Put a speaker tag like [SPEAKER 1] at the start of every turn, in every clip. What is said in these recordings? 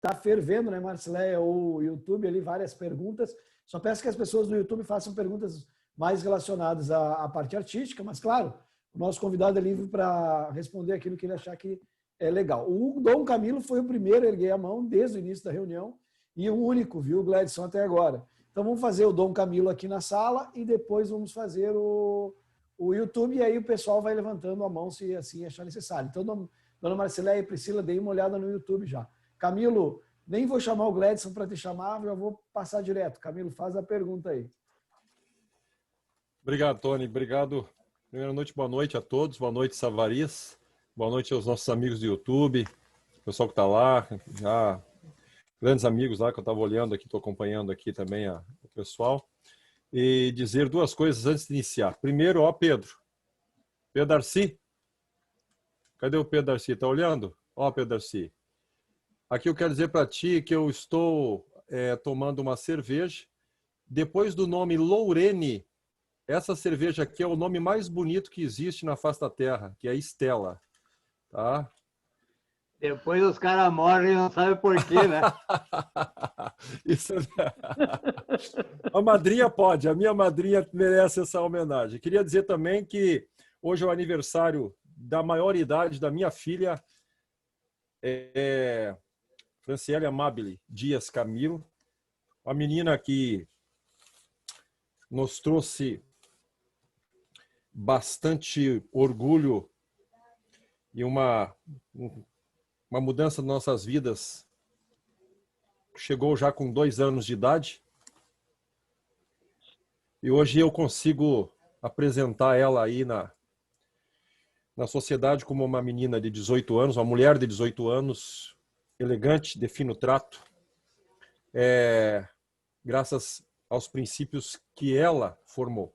[SPEAKER 1] tá fervendo, né, Marcileia, o YouTube ali, várias perguntas. Só peço que as pessoas do YouTube façam perguntas mais relacionadas à parte artística, mas, claro, o nosso convidado é livre para responder aquilo que ele achar que é legal. O Dom Camilo foi o primeiro a erguer a mão desde o início da reunião e o único, viu, Gladson, até agora. Então, vamos fazer o Dom Camilo aqui na sala e depois vamos fazer o YouTube, e aí o pessoal vai levantando a mão se assim achar necessário. Então, dona Marcileia e Priscila, deem uma olhada no YouTube já. Camilo, nem vou chamar o Gladson para te chamar, já vou passar direto. Camilo, faz a pergunta aí.
[SPEAKER 2] Obrigado, Tony. Obrigado. Primeira noite, boa noite a todos. Boa noite, Savarias. Boa noite aos nossos amigos do YouTube, o pessoal que está lá, já grandes amigos lá que eu estava olhando aqui, estou acompanhando aqui também o pessoal. E dizer duas coisas antes de iniciar. Primeiro, ó, Pedro Darcy. Cadê o Pedro Darcy? Está olhando? Ó, Pedro Darcy. Aqui eu quero dizer para ti que eu estou tomando uma cerveja. Depois do nome Lourene, essa cerveja aqui é o nome mais bonito que existe na face da Terra, que é Estela. Tá?
[SPEAKER 3] Depois os caras morrem e não sabem por quê, né?
[SPEAKER 2] Isso... A madrinha pode, a minha madrinha merece essa homenagem. Queria dizer também que hoje é o aniversário da maioridade da minha filha, Franciele Amabile Dias Camilo, a menina que nos trouxe bastante orgulho e uma mudança nas nossas vidas. Chegou já com 2 anos de idade e hoje eu consigo apresentar ela aí na sociedade como uma menina de 18 anos, uma mulher de 18 anos, elegante, de fino trato, graças aos princípios que ela formou.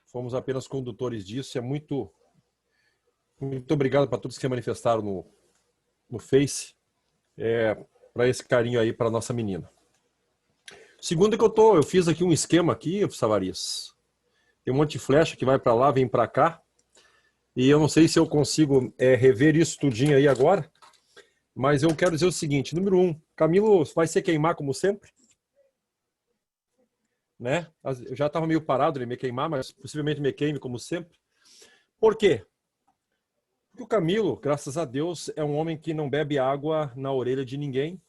[SPEAKER 2] Fomos apenas condutores disso. É muito obrigado para todos que se manifestaram no Face, para esse carinho aí para nossa menina. Segundo que eu fiz aqui um esquema aqui, Savarias. Tem um monte de flecha que vai para lá, vem para cá. E eu não sei se eu consigo rever isso tudinho aí agora. Mas eu quero dizer o seguinte. Número 1, Camilo vai se queimar como sempre. Né? Eu já estava meio parado de me queimar, mas possivelmente me queime como sempre. Por quê? Porque o Camilo, graças a Deus, é um homem que não bebe água na orelha de ninguém.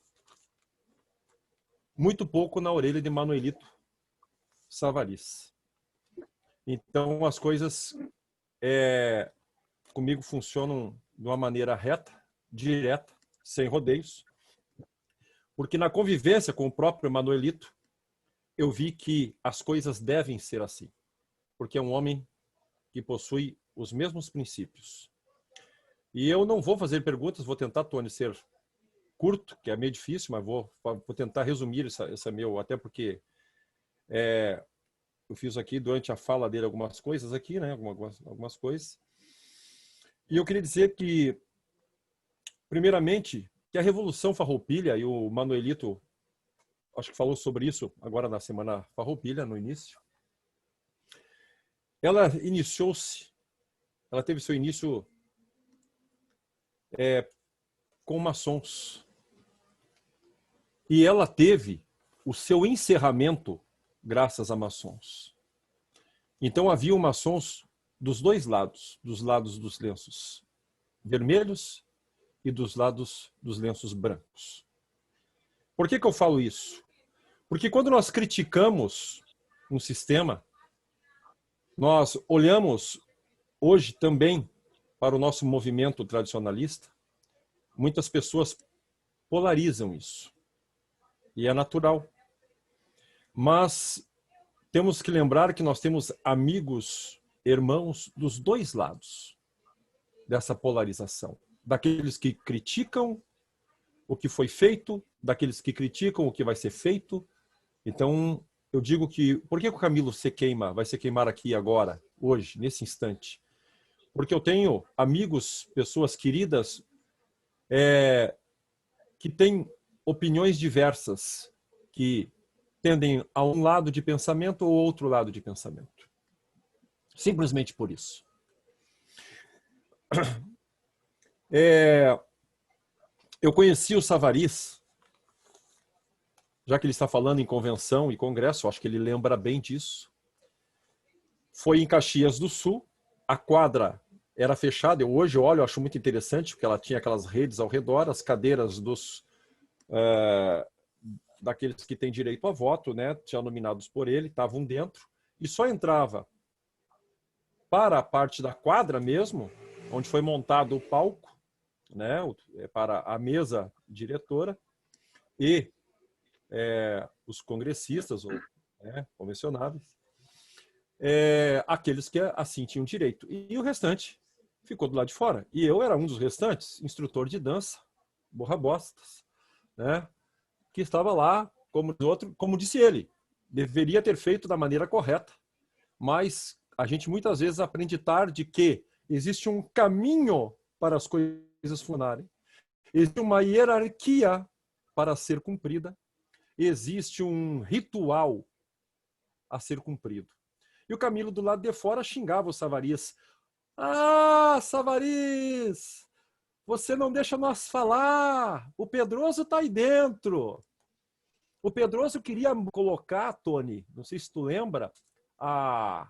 [SPEAKER 2] Muito pouco na orelha de Manuelito Savarias. Então as coisas comigo funcionam de uma maneira reta, direta, sem rodeios. Porque na convivência com o próprio Manuelito, eu vi que as coisas devem ser assim. Porque é um homem que possui os mesmos princípios. E eu não vou fazer perguntas, vou tentar, Tony, ser curto, que é meio difícil, mas vou tentar resumir essa meu, até porque eu fiz aqui durante a fala dele algumas coisas aqui, né? Algumas coisas. E eu queria dizer que, primeiramente, que a Revolução Farroupilha, e o Manuelito acho que falou sobre isso agora na Semana Farroupilha, no início. Ela teve seu início com maçons. E ela teve o seu encerramento graças a maçons. Então havia maçons dos dois lados, dos lados dos lenços vermelhos e dos lados dos lenços brancos. Por que eu falo isso? Porque quando nós criticamos um sistema, nós olhamos hoje também para o nosso movimento tradicionalista, muitas pessoas polarizam isso. E é natural. Mas temos que lembrar que nós temos amigos, irmãos dos dois lados dessa polarização. Daqueles que criticam o que foi feito, daqueles que criticam o que vai ser feito. Então, eu digo que... Por que o Camilo vai se queimar aqui agora, hoje, nesse instante? Porque eu tenho amigos, pessoas queridas, que têm opiniões diversas, que tendem a um lado de pensamento ou outro lado de pensamento. Simplesmente por isso. eu conheci o Savarys, já que ele está falando em convenção e congresso, acho que ele lembra bem disso. Foi em Caxias do Sul, a quadra era fechada. Hoje eu olho, eu acho muito interessante, porque ela tinha aquelas redes ao redor, as cadeiras daqueles que têm direito a voto, né, tinham nominados por ele, estavam dentro, e só entrava para a parte da quadra mesmo, onde foi montado o palco, né, para a mesa diretora, e os congressistas, ou convencionáveis, aqueles que assim tinham direito. E o restante ficou do lado de fora. E eu era um dos restantes, instrutor de dança, borrabostas, né, que estava lá, como disse ele, deveria ter feito da maneira correta. Mas a gente muitas vezes aprende tarde que existe um caminho para as coisas funcionarem, existe uma hierarquia para ser cumprida, existe um ritual a ser cumprido. E o Camilo do lado de fora xingava o Savarys. Ah, Savarys, você não deixa nós falar, o Pedroso está aí dentro. O Pedroso queria colocar, Tony, não sei se tu lembra, a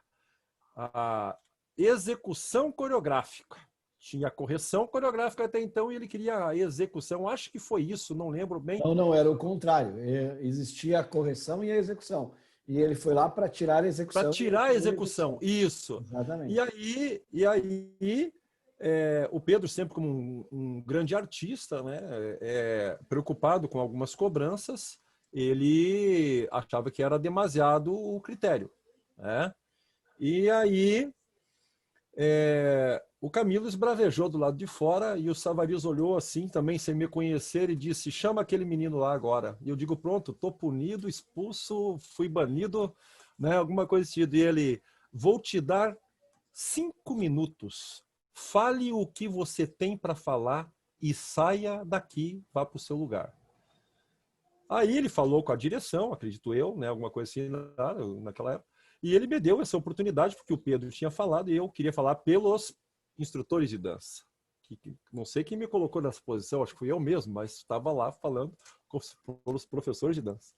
[SPEAKER 2] execução coreográfica. Tinha correção coreográfica até então e ele queria a execução. Acho que foi isso, não lembro bem.
[SPEAKER 1] Não, era o contrário. Existia a correção e a execução. E ele foi lá para tirar a execução.
[SPEAKER 2] Para tirar a execução, isso.
[SPEAKER 1] Exatamente.
[SPEAKER 2] E aí o Pedro, sempre como um grande artista, né, preocupado com algumas cobranças, ele achava que era demasiado o critério, né? E aí o Camilo esbravejou do lado de fora e o Savarys olhou assim também, sem me conhecer, e disse, chama aquele menino lá agora. E eu digo, pronto, estou punido, expulso, fui banido, né, alguma coisa assim. E ele, vou te dar 5 minutos, fale o que você tem para falar e saia daqui, vá para o seu lugar. Aí ele falou com a direção, acredito eu, né, alguma coisa assim naquela época, e ele me deu essa oportunidade, porque o Pedro tinha falado e eu queria falar pelos instrutores de dança. Não sei quem me colocou nessa posição, acho que fui eu mesmo, mas estava lá falando pelos professores de dança.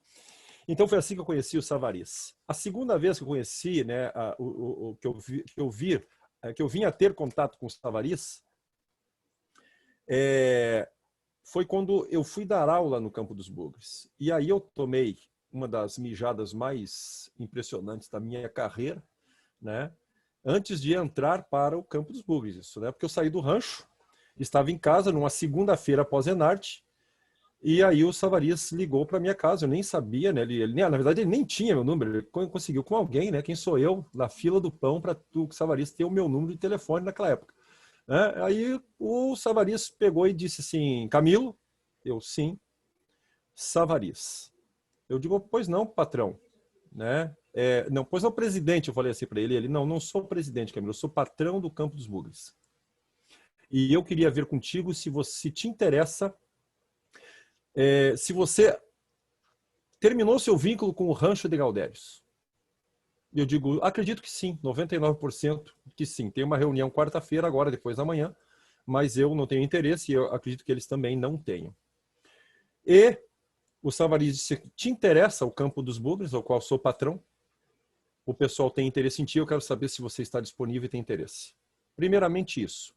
[SPEAKER 2] Então foi assim que eu conheci o Savarys. A segunda vez que eu conheci, né, que eu vim a ter contato com o Savarys, foi quando eu fui dar aula no Campo dos Bugres. E aí eu tomei uma das mijadas mais impressionantes da minha carreira, né? Antes de entrar para o Campo dos Bugres, isso, né? Porque eu saí do rancho, estava em casa numa segunda-feira após Enarte, e aí o Savarys ligou para minha casa, eu nem sabia, né? Na verdade ele nem tinha meu número, ele conseguiu com alguém, né? Quem sou eu, na fila do pão, para o Savarys ter o meu número de telefone naquela época. Né? Aí o Savarys pegou e disse assim, Camilo? Eu, sim. Savarys. Eu digo, pois não, patrão. Né? Não, pois não, presidente, eu falei assim para ele. Ele, não sou presidente, Camilo, eu sou patrão do Campo dos Bugres. E eu queria ver contigo se te interessa, se você terminou seu vínculo com o Rancho de Galdérios. E eu digo, acredito que sim, 99% que sim. Tem uma reunião quarta-feira, agora, depois da manhã, mas eu não tenho interesse e eu acredito que eles também não tenham. E o Savarys disse, te interessa o Campo dos Bugres, ao qual sou patrão? O pessoal tem interesse em ti, eu quero saber se você está disponível e tem interesse. Primeiramente isso.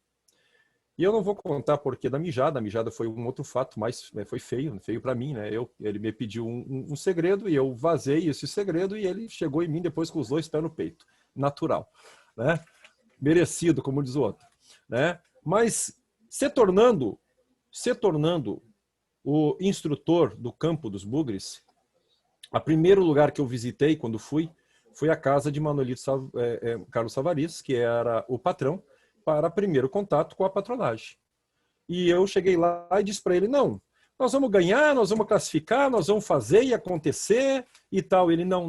[SPEAKER 2] E eu não vou contar porquê da mijada. A mijada foi um outro fato, mas foi feio para mim, né? Ele me pediu um segredo e eu vazei esse segredo e ele chegou em mim depois com os 2 pés no peito. Natural, né? Merecido, como diz o outro, né? Mas se tornando o instrutor do Campo dos Bugres, o primeiro lugar que eu visitei quando fui, foi a casa de Manuelito Carlos Savarys, que era o patrão, para primeiro contato com a patronagem. E eu cheguei lá e disse para ele, não, nós vamos ganhar, nós vamos classificar, nós vamos fazer e acontecer e tal. Ele, não,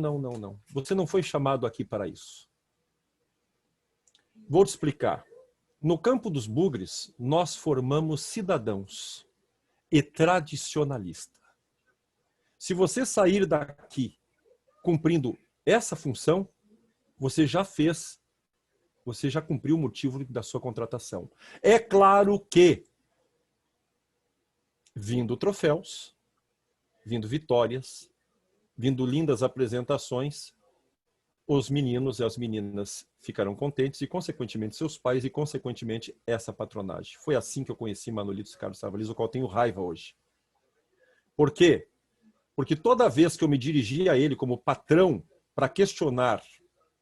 [SPEAKER 2] você não foi chamado aqui para isso. Vou te explicar. No Campo dos Bugres, nós formamos cidadãos e tradicionalistas. Se você sair daqui cumprindo essa função, você já cumpriu o motivo da sua contratação. É claro que vindo troféus, vindo vitórias, vindo lindas apresentações, os meninos e as meninas ficarão contentes e, consequentemente, seus pais e, consequentemente, essa patronagem. Foi assim que eu conheci Manolito Carlos Savaliz, o qual tenho raiva hoje. Por quê? Porque toda vez que eu me dirigia a ele como patrão para questionar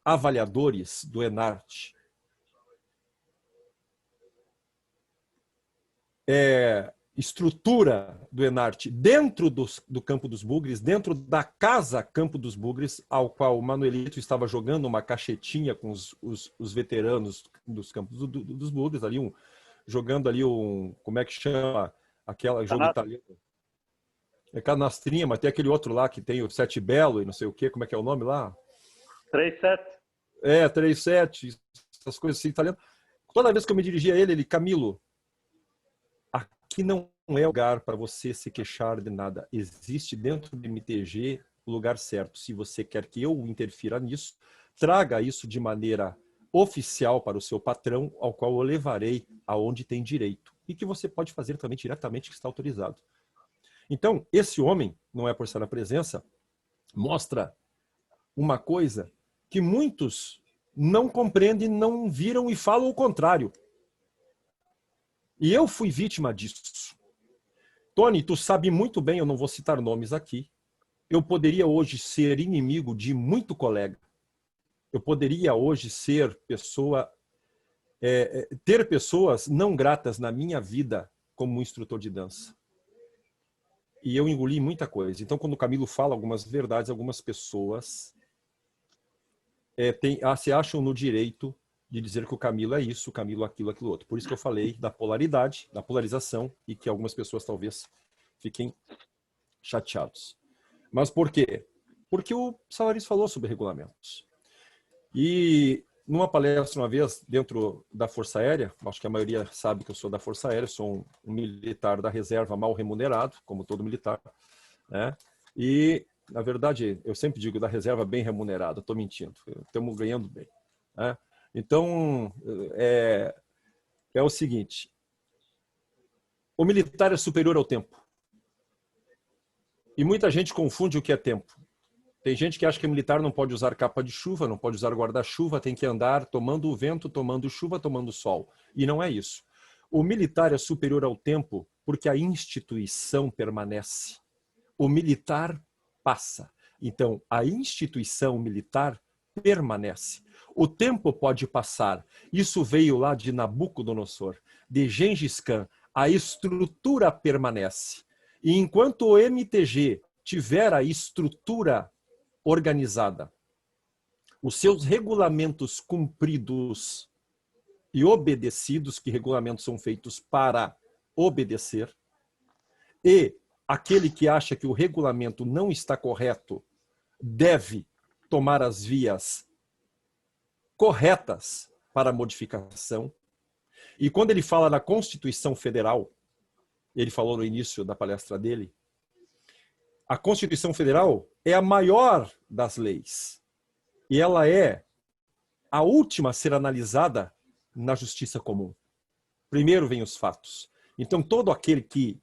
[SPEAKER 2] avaliadores do Enarte, estrutura do Enarte dentro do Campo dos Bugres, dentro da casa Campo dos Bugres, ao qual o Manuelito estava jogando uma cachetinha com os veteranos dos Campos dos Bugres, ali jogando ali como é que chama aquela jogo italiano? É canastrinha, mas tem aquele outro lá que tem o Sete Belo e não sei o quê, como é que é o nome lá?
[SPEAKER 4] 3-7.
[SPEAKER 2] 3-7, essas coisas assim, italiano. Toda vez que eu me dirigia a ele, Camilo, aqui não é lugar para você se queixar de nada. Existe dentro do MTG o lugar certo. Se você quer que eu interfira nisso, traga isso de maneira oficial para o seu patrão, ao qual eu levarei aonde tem direito. E que você pode fazer também diretamente, que está autorizado. Então, esse homem, não é por estar na presença, mostra uma coisa que muitos não compreendem, não viram e falam o contrário. E eu fui vítima disso. Tony, tu sabe muito bem, eu não vou citar nomes aqui, eu poderia hoje ser inimigo de muito colega. Eu poderia hoje ser ter pessoas não gratas na minha vida como instrutor de dança. E eu engoli muita coisa. Então, quando o Camilo fala algumas verdades, algumas pessoas se acham no direito de dizer que o Camilo é isso, o Camilo aquilo, aquilo outro. Por isso que eu falei da polaridade, da polarização, e que algumas pessoas talvez fiquem chateados. Mas por quê? Porque o Savaliz falou sobre regulamentos. E numa palestra uma vez, dentro da Força Aérea, acho que a maioria sabe que eu sou da Força Aérea, sou um militar da reserva mal remunerado, como todo militar, né? E, na verdade, eu sempre digo da reserva bem remunerada, estou mentindo, estamos ganhando bem, né? Então, é o seguinte, o militar é superior ao tempo. E muita gente confunde o que é tempo. Tem gente que acha que militar não pode usar capa de chuva, não pode usar guarda-chuva, tem que andar tomando o vento, tomando chuva, tomando sol. E não é isso. O militar é superior ao tempo porque a instituição permanece. O militar passa. Então, a instituição militar permanece. O tempo pode passar. Isso veio lá de Nabucodonosor, de Gengis Khan. A estrutura permanece. E enquanto o MTG tiver a estrutura organizada, os seus regulamentos cumpridos e obedecidos, que regulamentos são feitos para obedecer, e aquele que acha que o regulamento não está correto deve tomar as vias corretas para a modificação. E quando ele fala na Constituição Federal, ele falou no início da palestra dele, a Constituição Federal é a maior das leis. E ela é a última a ser analisada na justiça comum. Primeiro vem os fatos. Então, todo aquele que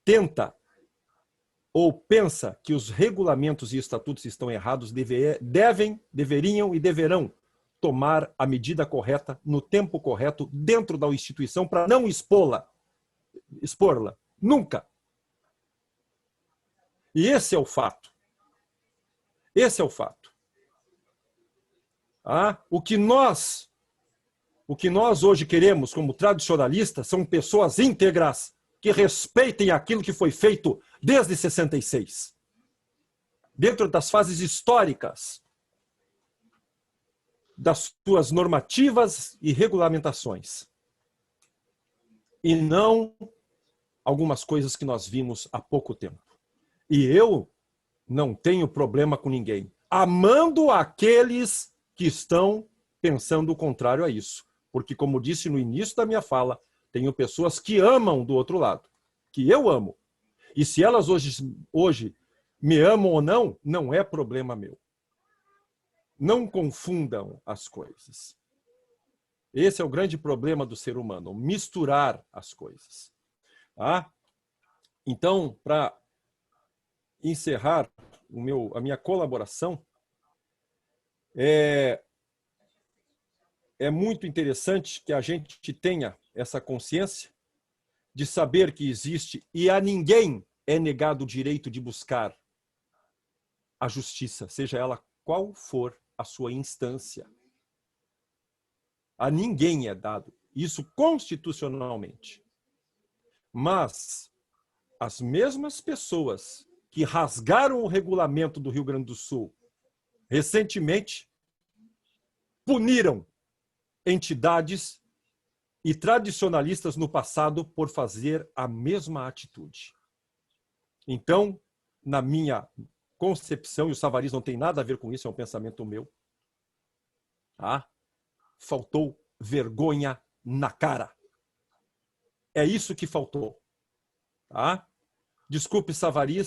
[SPEAKER 2] tenta ou pensa que os regulamentos e estatutos estão errados deveriam e deverão tomar a medida correta, no tempo correto, dentro da instituição, para não expô-la. Nunca. E esse é o fato. Esse é o fato. O que nós hoje queremos como tradicionalistas são pessoas íntegras que respeitem aquilo que foi feito desde 66. Dentro das fases históricas das suas normativas e regulamentações. E não algumas coisas que nós vimos há pouco tempo. E eu não tenho problema com ninguém, amando aqueles que estão pensando o contrário a isso. Porque, como disse no início da minha fala, tenho pessoas que amam do outro lado, que eu amo. E se elas hoje me amam ou não, não é problema meu. Não confundam as coisas. Esse é o grande problema do ser humano, misturar as coisas. Então, para encerrar a minha colaboração, é muito interessante que a gente tenha essa consciência de saber que existe e a ninguém é negado o direito de buscar a justiça, seja ela qual for a sua instância. A ninguém é dado isso constitucionalmente. Mas as mesmas pessoas que rasgaram o regulamento do Rio Grande do Sul recentemente puniram entidades e tradicionalistas no passado por fazer a mesma atitude. Então, na minha concepção, e o Savarino não tem nada a ver com isso, é um pensamento meu, tá? Faltou vergonha na cara. É isso que faltou. Tá? Desculpe, Savarino,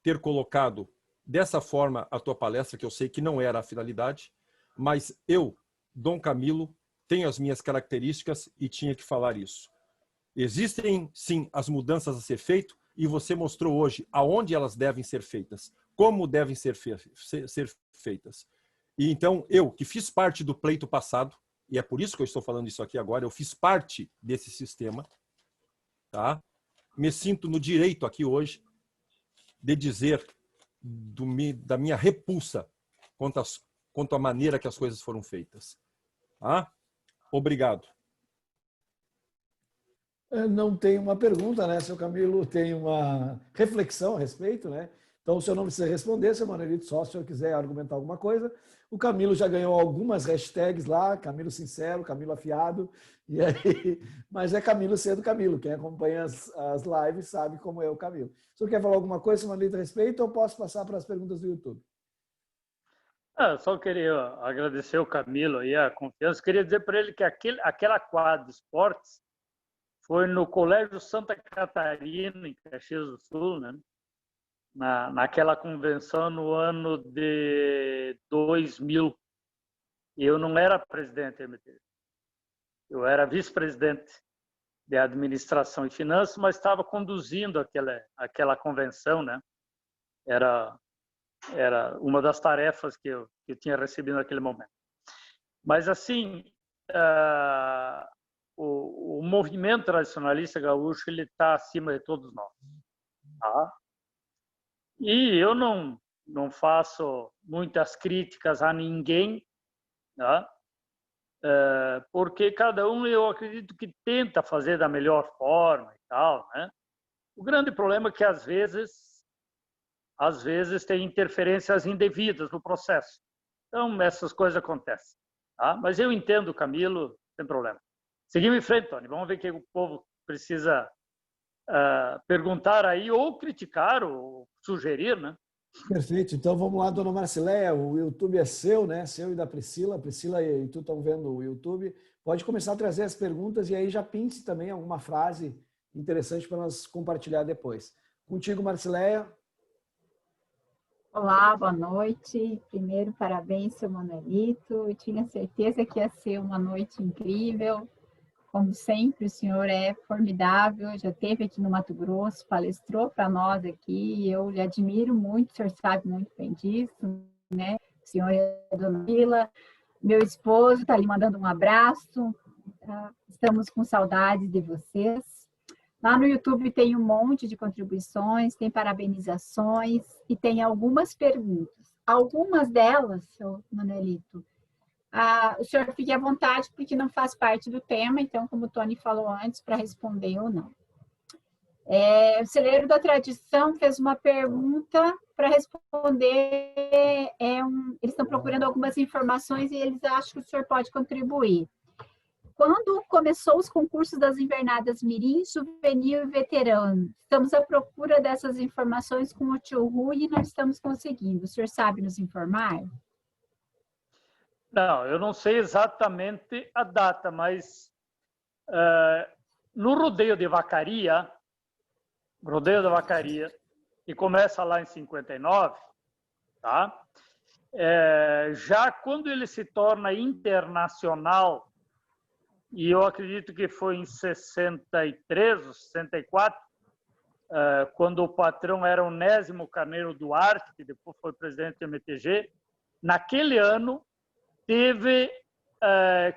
[SPEAKER 2] ter colocado dessa forma a tua palestra, que eu sei que não era a finalidade, mas eu, Dom Camilo, tenho as minhas características e tinha que falar isso. Existem, sim, as mudanças a ser feitas e você mostrou hoje aonde elas devem ser feitas, como devem ser feitas. E então, eu, que fiz parte do pleito passado, e é por isso que eu estou falando isso aqui agora, eu fiz parte desse sistema, tá? Me sinto no direito aqui hoje de dizer da minha repulsa quanto à maneira que as coisas foram feitas. Tá? Obrigado.
[SPEAKER 1] Não tem uma pergunta, né? Seu Camilo tem uma reflexão a respeito, né? Então, o senhor não precisa responder, seu Manuelito, só se o senhor quiser argumentar alguma coisa. O Camilo já ganhou algumas hashtags lá, Camilo Sincero, Camilo Afiado, e aí, mas é Camilo sendo Camilo. Quem acompanha as lives sabe como é o Camilo. O senhor quer falar alguma coisa, seu Manuelito, a respeito, ou posso passar para as perguntas do YouTube?
[SPEAKER 4] Só queria agradecer o Camilo e a confiança. Queria dizer para ele que aquela quadra de esportes foi no Colégio Santa Catarina, em Caxias do Sul, né? Naquela convenção no ano de 2000. E eu não era presidente, eu era vice-presidente de administração e finanças, mas estava conduzindo aquela convenção, né? Era uma das tarefas que eu tinha recebido naquele momento. Mas, assim, o movimento tradicionalista gaúcho ele está acima de todos nós. Tá? E eu não faço muitas críticas a ninguém, tá? Porque cada um, eu acredito que tenta fazer da melhor forma e tal, né? O grande problema é que, às vezes tem interferências indevidas no processo. Então, essas coisas acontecem. Tá? Mas eu entendo o Camilo, sem problema. Seguimos em frente, Tony. Vamos ver o que o povo precisa perguntar aí, ou criticar, ou sugerir, né?
[SPEAKER 1] Perfeito. Então, vamos lá, dona Marcileia. O YouTube é seu, né? Seu e da Priscila. Priscila e tu estão vendo o YouTube. Pode começar a trazer as perguntas e aí já pense também alguma frase interessante para nós compartilhar depois. Contigo, Marcileia.
[SPEAKER 5] Olá, boa noite. Primeiro, parabéns, seu Manuelito. Eu tinha certeza que ia ser uma noite incrível. Como sempre, o senhor é formidável. Já esteve aqui no Mato Grosso, palestrou para nós aqui. Eu lhe admiro muito, o senhor sabe muito bem disso, né? O senhor é a dona Vila. Meu esposo está lhe mandando um abraço. Tá? Estamos com saudades de vocês. Lá no YouTube tem um monte de contribuições, tem parabenizações e tem algumas perguntas. Algumas delas, seu Manuelito, o senhor fique à vontade porque não faz parte do tema, então, como o Tony falou antes, para responder ou não. O Celeiro da Tradição fez uma pergunta para responder. Eles estão procurando algumas informações e eles acham que o senhor pode contribuir. Quando começou os concursos das invernadas Mirim, Juvenil e Veterano? Estamos à procura dessas informações com o tio Rui e não estamos conseguindo. O senhor sabe nos informar?
[SPEAKER 4] Não, eu não sei exatamente a data, mas no rodeio de Vacaria, que começa lá em 59, tá? Já quando ele se torna internacional, e eu acredito que foi em 63 ou 64, quando o patrão era Onésimo Carneiro Duarte, que depois foi presidente do MTG, naquele ano teve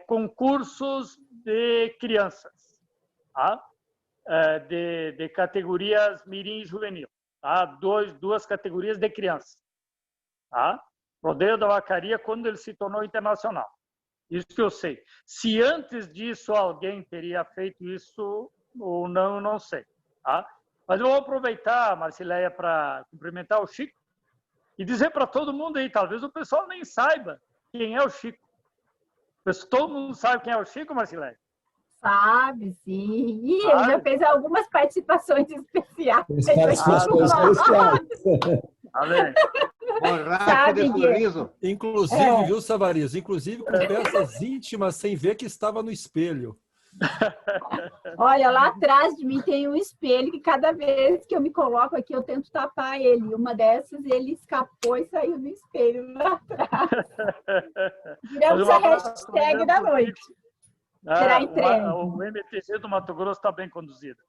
[SPEAKER 4] concursos de crianças, tá? De categorias mirim e juvenil, tá? Duas categorias de crianças, tá? Rodeio da Vacaria, quando ele se tornou internacional. Isso que eu sei. Se antes disso alguém teria feito isso ou não, eu não sei, tá? Mas eu vou aproveitar, Marcileia, para cumprimentar o Chico e dizer para todo mundo aí, talvez o pessoal nem saiba quem é o Chico. Todo mundo sabe quem é o Chico, Marcileia?
[SPEAKER 5] Sabe, sim. E ele já fez algumas participações especiais.
[SPEAKER 1] Participações especiais.
[SPEAKER 4] Tá vendo?
[SPEAKER 3] Borracha de sorriso.
[SPEAKER 2] Inclusive, viu, Savarias? Inclusive com peças íntimas, sem ver que estava no espelho.
[SPEAKER 5] Olha, lá atrás de mim tem um espelho que cada vez que eu me coloco aqui, eu tento tapar ele. Uma dessas, ele escapou e saiu do espelho lá atrás. Viramos a hashtag da noite. Será entregue.
[SPEAKER 4] O MTG do Mato Grosso está bem conduzido.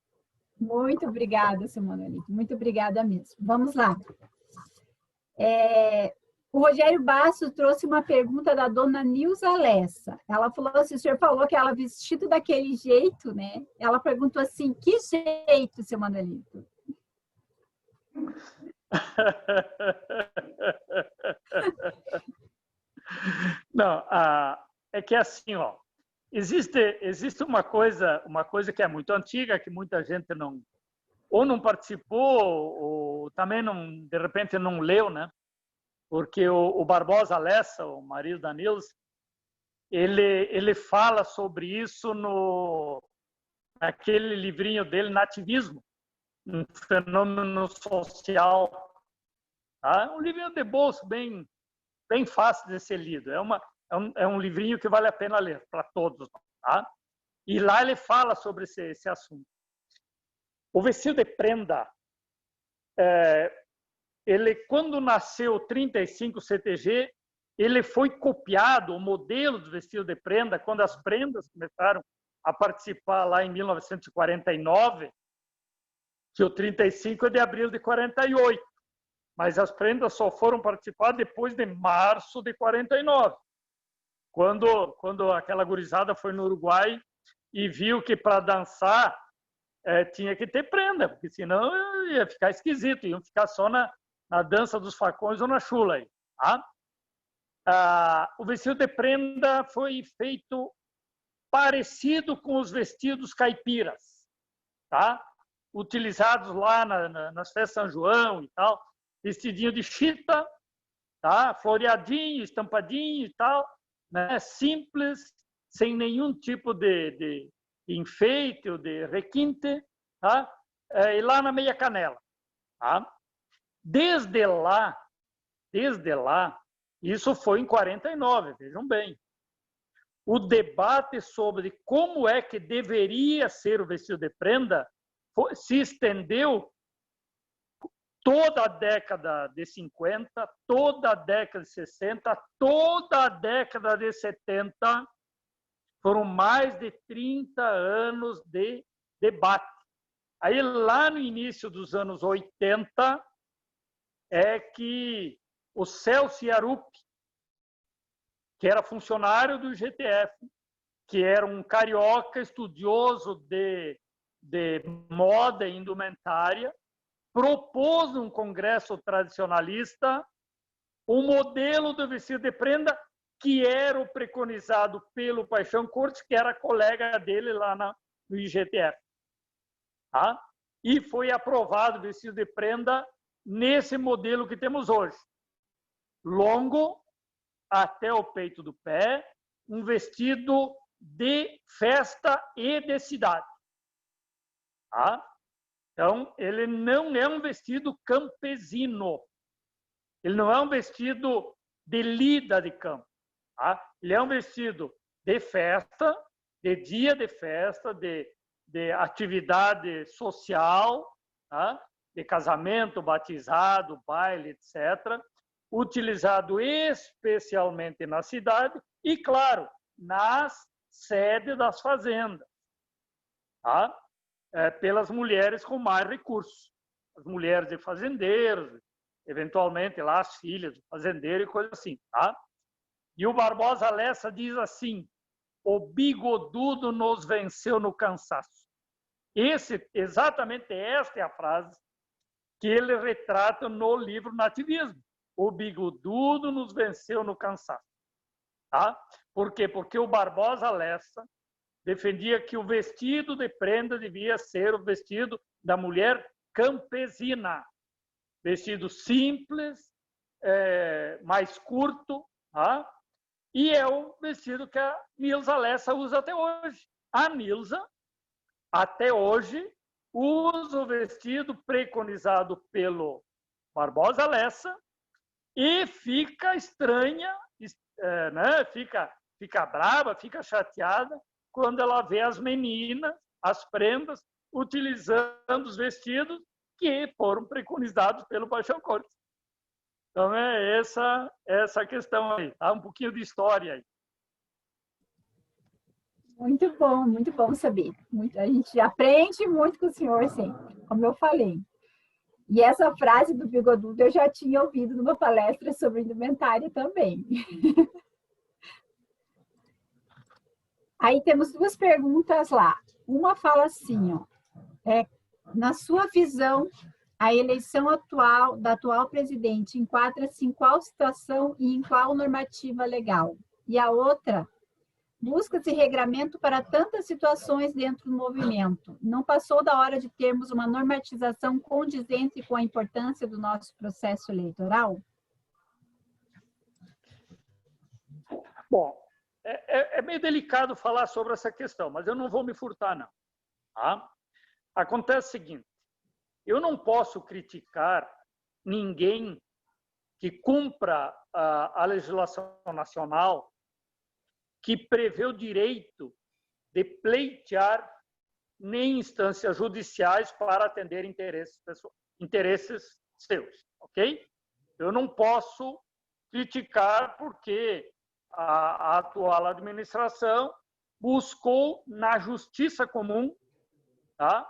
[SPEAKER 5] Muito obrigada, seu Manolito. Muito obrigada mesmo. Vamos lá. O Rogério Basso trouxe uma pergunta da dona Nilza Lessa. Ela falou assim, o senhor falou que ela vestido daquele jeito, né? Ela perguntou assim, que jeito, seu Manolito?
[SPEAKER 4] Não, é que assim, ó, existe uma coisa que é muito antiga, que muita gente não participou, ou também não, de repente não leu, né? Porque o Barbosa Lessa, o marido da Nilza, ele fala sobre isso naquele livrinho dele, Nativismo, um fenômeno social. Tá? Um livrinho de bolso bem fácil de ser lido. É um livrinho que vale a pena ler para todos. Tá? E lá ele fala sobre esse assunto. O vestido de prenda, ele, quando nasceu o 35 CTG, ele foi copiado, o modelo do vestido de prenda, quando as prendas começaram a participar lá em 1949, que o 35 é de abril de 48, mas as prendas só foram participar depois de março de 49, quando aquela gurizada foi no Uruguai e viu que para dançar tinha que ter prenda, porque senão ia ficar esquisito, iam ficar só na dança dos facões ou na chula. Aí, tá? O vestido de prenda foi feito parecido com os vestidos caipiras, tá? Utilizados lá nas festas São João e tal, vestidinho de chita, tá? Floreadinho, estampadinho e tal, né? Simples, sem nenhum tipo de enfeite ou de requinte, tá? E lá na meia canela, tá? Desde lá, isso foi em 49, vejam bem. O debate sobre como é que deveria ser o vestido de prenda se estendeu toda a década de 50, toda a década de 60, toda a década de 70. Foram mais de 30 anos de debate. Aí, lá no início dos anos 80, é que o Celso Yarup, que era funcionário do GTF, que era um carioca estudioso de moda e indumentária, propôs num congresso tradicionalista um modelo do vestido de prenda que era o preconizado pelo Paixão Cortes, que era colega dele lá no IGTF. Tá? E foi aprovado o vestido de prenda nesse modelo que temos hoje. Longo, até o peito do pé, um vestido de festa e de cidade. Tá? Então, ele não é um vestido campesino. Ele não é um vestido de lida de campo. Tá? Ele é um vestido de festa, de dia de festa, de atividade social, tá? De casamento, batizado, baile, etc., utilizado especialmente na cidade e, claro, nas sedes das fazendas. Tá? pelas mulheres com mais recursos. As mulheres de fazendeiros, eventualmente lá as filhas do fazendeiro e coisa assim, tá? E o Barbosa Lessa diz assim: o bigodudo nos venceu no cansaço. Exatamente esta é a frase que ele retrata no livro Nativismo. O bigodudo nos venceu no cansaço. Tá? Por quê? Porque o Barbosa Lessa defendia que o vestido de prenda devia ser o vestido da mulher campesina. Vestido simples, mais curto, tá? E é o vestido que a Nilza Lessa usa até hoje. A Nilza, até hoje, usa o vestido preconizado pelo Barbosa Lessa e fica estranha, né? Fica brava, fica chateada quando ela vê as meninas, as prendas, utilizando os vestidos que foram preconizados pelo Paixão Cortes. Então, é essa questão aí. Tá? Um pouquinho de história aí.
[SPEAKER 5] Muito bom saber. A gente aprende muito com o senhor sempre, como eu falei. E essa frase do bigodudo eu já tinha ouvido numa palestra sobre indumentária também. Aí temos duas perguntas lá. Uma fala assim, ó, na sua visão, a eleição da atual presidente enquadra-se em qual situação e em qual normativa legal? E a outra, busca-se regramento para tantas situações dentro do movimento. Não passou da hora de termos uma normatização condizente com a importância do nosso processo eleitoral?
[SPEAKER 4] Bom, é meio delicado falar sobre essa questão, mas eu não vou me furtar, não. Tá? Acontece o seguinte, eu não posso criticar ninguém que cumpra a legislação nacional que prevê o direito de pleitear em instâncias judiciais para atender interesses seus, ok? Eu não posso criticar porque a atual administração buscou na justiça comum, tá?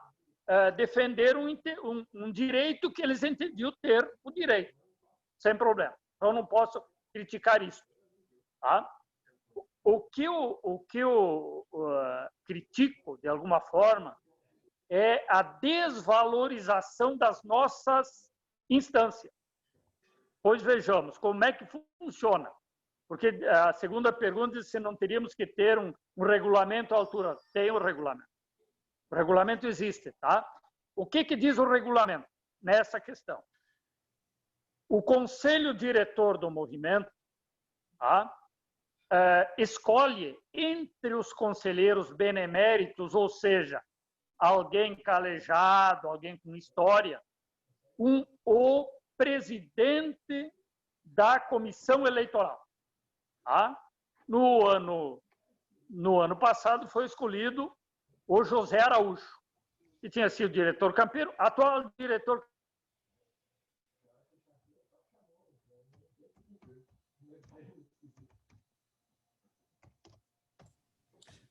[SPEAKER 4] Defender um direito que eles entendiam ter o direito, sem problema. Então, eu não posso criticar isso. Tá? O que eu critico, de alguma forma, é a desvalorização das nossas instâncias. Pois vejamos como é que funciona. Porque a segunda pergunta é se não teríamos que ter um regulamento à altura. Tem um regulamento. O regulamento existe, tá? O que diz o regulamento nessa questão? O conselho diretor do movimento, tá? Escolhe entre os conselheiros beneméritos, ou seja, alguém calejado, alguém com história, o presidente da comissão eleitoral. Tá? No ano passado foi escolhido o José Araújo, que tinha sido diretor campeiro, atual diretor.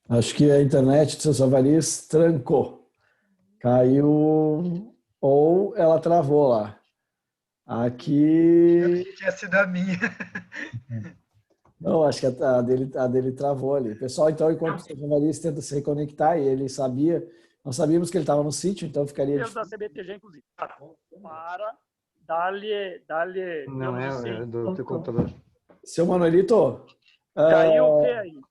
[SPEAKER 1] Acho que a internet de seu Savarias trancou. Caiu ou ela travou lá. Aqui...
[SPEAKER 6] Tinha sido a minha.
[SPEAKER 1] Não, acho que a dele travou ali. Pessoal, então, enquanto o seu Savarias tenta se reconectar, e ele sabia, nós sabíamos que ele estava no sítio, então ficaria...
[SPEAKER 4] Da CBTG, inclusive. Para dar-lhe...
[SPEAKER 6] Não é do teu computador.
[SPEAKER 1] Seu Manuelito...
[SPEAKER 4] Caiu o que aí?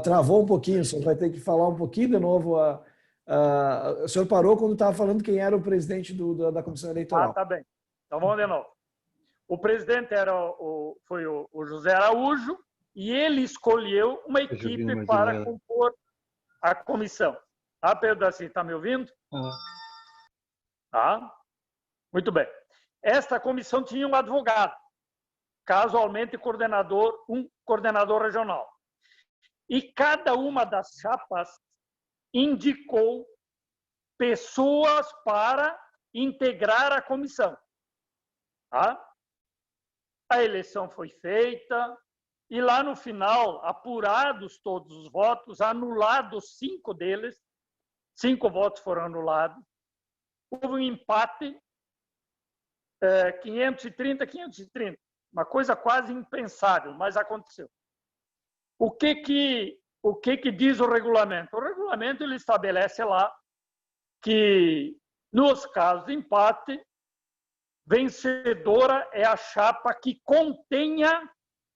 [SPEAKER 1] Travou um pouquinho, o senhor vai ter que falar um pouquinho de novo. O senhor parou quando estava falando quem era o presidente da comissão eleitoral.
[SPEAKER 4] Tá bem. Então vamos de novo. O presidente foi o José Araújo e ele escolheu uma equipe para compor a comissão. Tá, Pedro Daci, está me ouvindo? Tá? Muito bem. Esta comissão tinha um advogado, casualmente um coordenador regional. E cada uma das chapas indicou pessoas para integrar a comissão. Tá? A eleição foi feita e lá no final, apurados todos os votos, anulados 5 deles, 5 votos foram anulados. Houve um empate, 530. Uma coisa quase impensável, mas aconteceu. O que diz o regulamento? O regulamento ele estabelece lá que, nos casos de empate, vencedora é a chapa que contenha,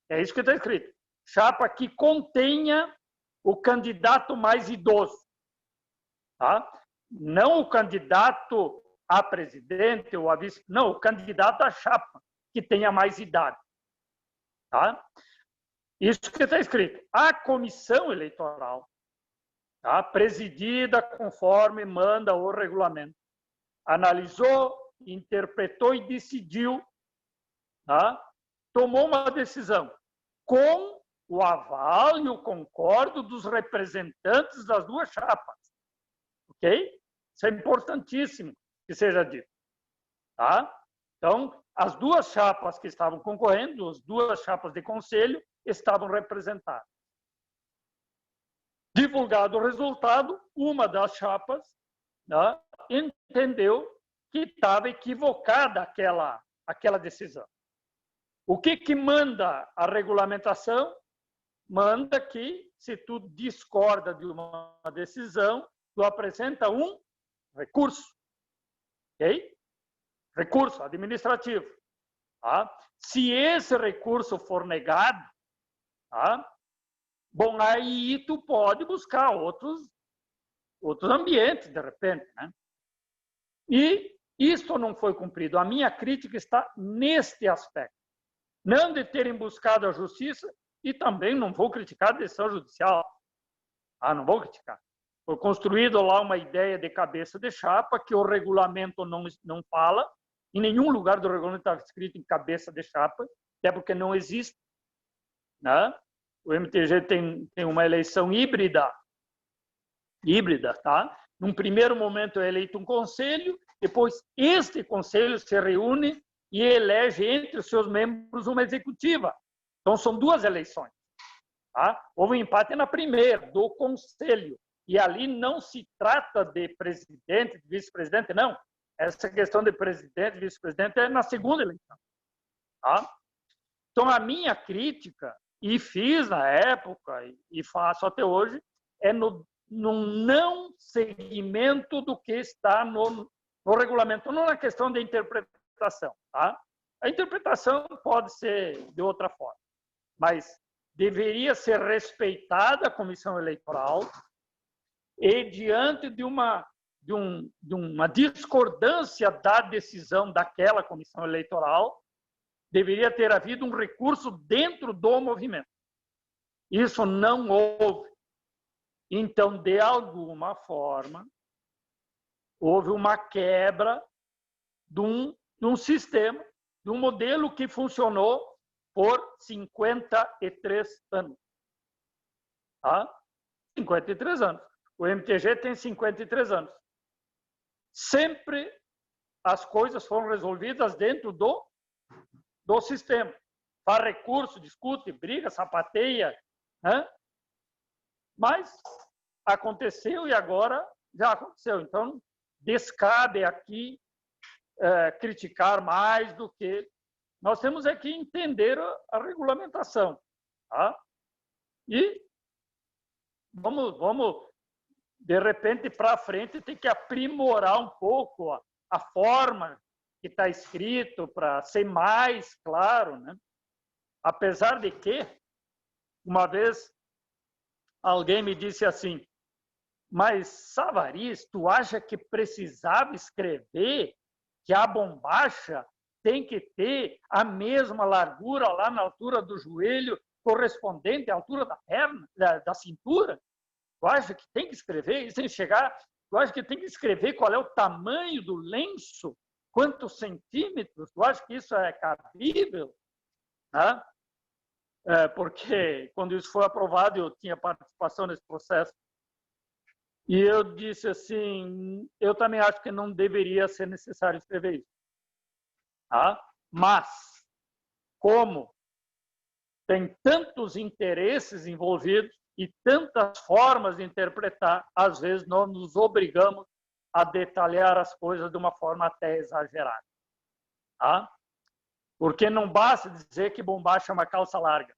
[SPEAKER 4] é isso que está escrito, chapa que contenha o candidato mais idoso. Tá? Não o candidato a presidente ou a vice, não, o candidato à chapa que tenha mais idade. Tá? Isso que está escrito. A comissão eleitoral, tá, presidida conforme manda o regulamento, analisou, interpretou e decidiu, tá, tomou uma decisão com o aval e o concordo dos representantes das duas chapas. Ok? Isso é importantíssimo que seja dito. Tá? Então, as duas chapas que estavam concorrendo, as duas chapas de conselho, estavam representadas. Divulgado o resultado, uma das chapas, né, entendeu que estava equivocada aquela decisão. O que manda a regulamentação? Manda que, se tu discorda de uma decisão, tu apresenta um recurso. Ok? Recurso administrativo. Tá? Se esse recurso for negado, tá? Bom, aí tu pode buscar outros ambientes, de repente. Né? E isto não foi cumprido. A minha crítica está neste aspecto. Não de terem buscado a justiça, e também não vou criticar a decisão judicial. Não vou criticar. Foi construído lá uma ideia de cabeça de chapa que o regulamento não fala. Em nenhum lugar do regulamento estava escrito em cabeça de chapa, até porque não existe. Né? O MTG tem uma eleição híbrida, tá? Num primeiro momento é eleito um conselho, depois este conselho se reúne e elege entre os seus membros uma executiva. Então, são duas eleições. Tá? Houve um empate na primeira, do conselho. E ali não se trata de presidente, de vice-presidente, não. Essa questão de presidente, vice-presidente é na segunda eleição. Tá? Então, a minha crítica, e fiz na época, e faço até hoje, é no não seguimento do que está no regulamento, não na questão da interpretação. Tá? A interpretação pode ser de outra forma, mas deveria ser respeitada a comissão eleitoral e, diante de uma discordância da decisão daquela comissão eleitoral, deveria ter havido um recurso dentro do movimento. Isso não houve. Então, de alguma forma, houve uma quebra de um sistema, de um modelo que funcionou por 53 anos. Tá? 53 anos. O MTG tem 53 anos. Sempre as coisas foram resolvidas dentro do sistema. Faz recurso, discute, briga, sapateia. Né? Mas aconteceu e agora já aconteceu. Então, descabe aqui criticar mais do que... Nós temos é que entender a regulamentação. Tá? E vamos, de repente, para frente, ter que aprimorar um pouco a forma que está escrito para ser mais claro. Né? Apesar de que, uma vez, alguém me disse assim, mas, Savariz, tu acha que precisava escrever que a bombacha tem que ter a mesma largura lá na altura do joelho, correspondente à altura da perna, da cintura? Tu acha que tem que escrever? E sem chegar, tu acha que tem que escrever qual é o tamanho do lenço? Quantos centímetros? Tu acha que isso é cabível? Né? Porque quando isso foi aprovado, eu tinha participação nesse processo. E eu disse assim, eu também acho que não deveria ser necessário escrever isso. Tá? Mas, como tem tantos interesses envolvidos, e tantas formas de interpretar, às vezes nós nos obrigamos a detalhar as coisas de uma forma até exagerada. Tá? Porque não basta dizer que bombacha é uma calça larga.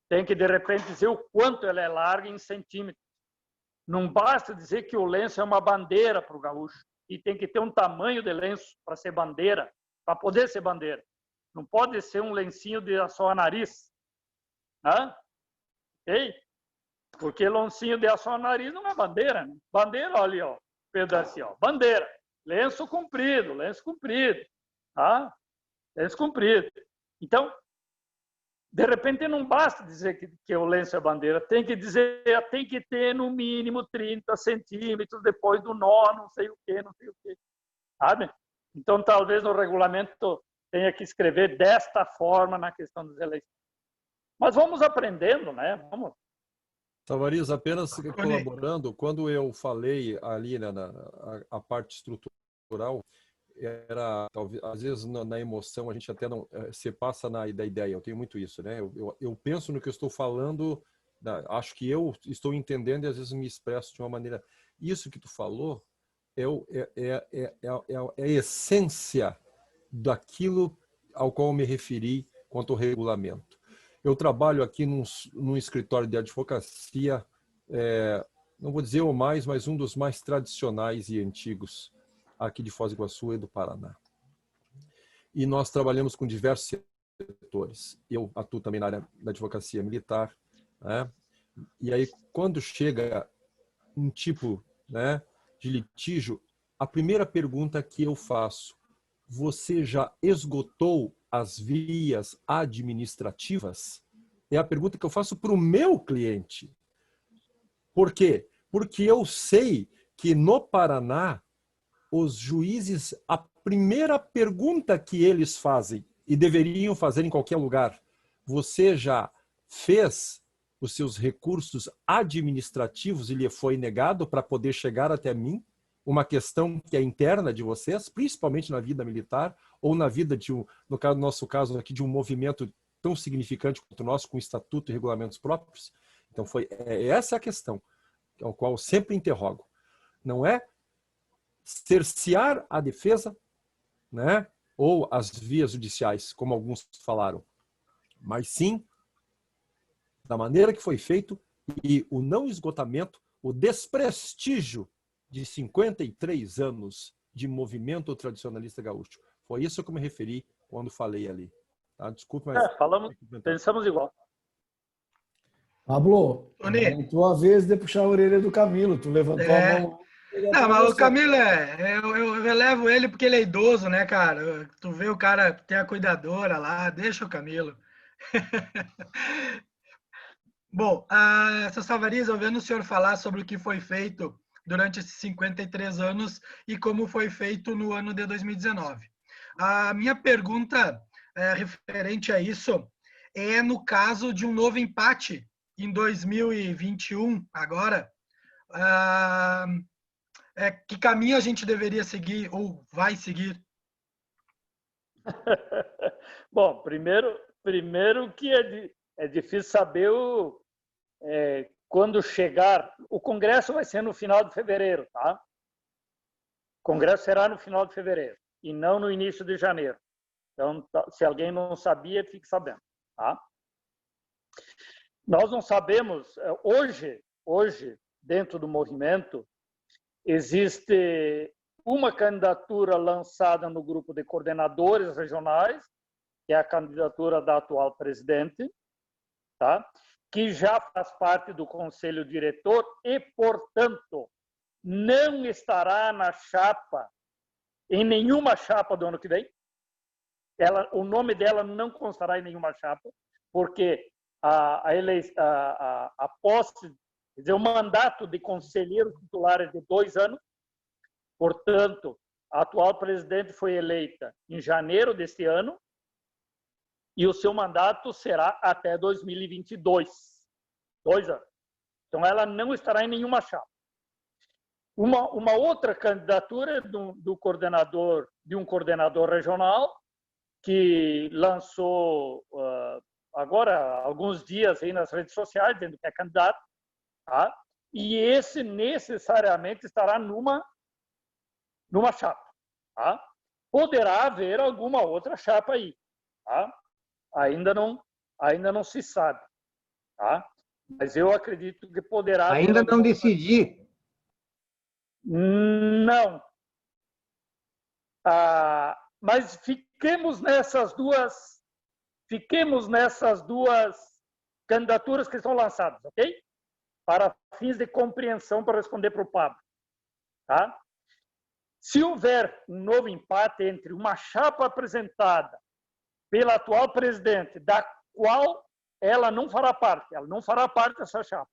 [SPEAKER 4] Tem que, de repente, dizer o quanto ela é larga em centímetros. Não basta dizer que o lenço é uma bandeira para o gaúcho. E tem que ter um tamanho de lenço para ser bandeira, para poder ser bandeira. Não pode ser um lencinho de só nariz. Né? Okay? Porque lencinho de só nariz não é bandeira. Né? Bandeira, olha ali, ó, pedacinho, ó, bandeira. Lenço comprido, lenço comprido. Tá? Lenço comprido. Então, de repente, não basta dizer que o lenço é bandeira. Tem que dizer, tem que ter no mínimo 30 centímetros depois do nó, não sei o quê, não sei o quê. Sabe? Então, talvez no regulamento tenha que escrever desta forma na questão das eleições. Mas vamos aprendendo, né? Vamos.
[SPEAKER 2] Tavares, apenas colaborando, quando eu falei ali, né, a parte estrutural, era, talvez, às vezes na emoção a gente até não se passa da ideia. Eu tenho muito isso, né? Eu penso no que eu estou falando, acho que eu estou entendendo e às vezes me expresso de uma maneira. Isso que tu falou é a essência daquilo ao qual eu me referi quanto ao regulamento. Eu trabalho aqui num escritório de advocacia, não vou dizer o mais, mas um dos mais tradicionais e antigos aqui de Foz do Iguaçu e do Paraná. E nós trabalhamos com diversos setores. Eu atuo também na área da advocacia militar. Né? E aí, quando chega um tipo, né, de litígio, a primeira pergunta que eu faço: você já esgotou as vias administrativas? É a pergunta que eu faço para o meu cliente. Por quê? Porque eu sei que no Paraná, os juízes, a primeira pergunta que eles fazem, e deveriam fazer em qualquer lugar: você já fez os seus recursos administrativos e lhe foi negado para poder chegar até mim? Uma questão que é interna de vocês, principalmente na vida militar, ou na vida de no nosso caso aqui, de um movimento tão significante quanto o nosso, com estatuto e regulamentos próprios. Então, essa é a questão, ao qual eu sempre interrogo. Não é cercear a defesa, né, ou as vias judiciais, como alguns falaram, mas sim da maneira que foi feito e o não esgotamento, o desprestígio de 53 anos de movimento tradicionalista gaúcho. Foi isso que eu me referi quando falei ali. Tá? Desculpe, mas...
[SPEAKER 4] Pensamos igual.
[SPEAKER 1] Pablo, é tua vez de puxar a orelha do Camilo. Tu levantou a mão.
[SPEAKER 6] Não, mas o Camilo eu relevo ele porque ele é idoso, né, cara? Tu vê o cara tem a cuidadora lá, deixa o Camilo. Bom, Sr. Tavares, ouvindo o senhor falar sobre o que foi feito durante esses 53 anos e como foi feito no ano de 2019. A minha pergunta referente a isso é no caso de um novo empate em 2021, agora. Que caminho a gente deveria seguir ou vai seguir?
[SPEAKER 4] Bom, primeiro que é difícil saber quando chegar. O Congresso vai ser no final de fevereiro, tá? O Congresso será no final de fevereiro e não no início de janeiro. Então, se alguém não sabia, fique sabendo, tá? Nós não sabemos, hoje dentro do movimento, existe uma candidatura lançada no grupo de coordenadores regionais, que é a candidatura da atual presidente, tá? Que já faz parte do conselho diretor e, portanto, não estará na chapa, em nenhuma chapa do ano que vem. O nome dela não constará em nenhuma chapa, porque a posse, quer dizer, o mandato de conselheiro titular é de 2 anos. Portanto, a atual presidente foi eleita em janeiro deste ano e o seu mandato será até 2022. 2 anos. Então, ela não estará em nenhuma chapa. Uma outra candidatura de um coordenador regional que lançou agora alguns dias aí nas redes sociais, dizendo que é candidato, tá? E esse necessariamente estará numa chapa, tá? Poderá haver alguma outra chapa aí, tá? Ainda não se sabe, tá? Mas eu acredito que poderá haver
[SPEAKER 3] Ainda não
[SPEAKER 4] alguma
[SPEAKER 3] decidi.
[SPEAKER 4] Não. Mas fiquemos nessas duas candidaturas que estão lançadas, ok? Para fins de compreensão, para responder para o Pablo, tá? Se houver um novo empate entre uma chapa apresentada pela atual presidente, da qual ela não fará parte dessa chapa,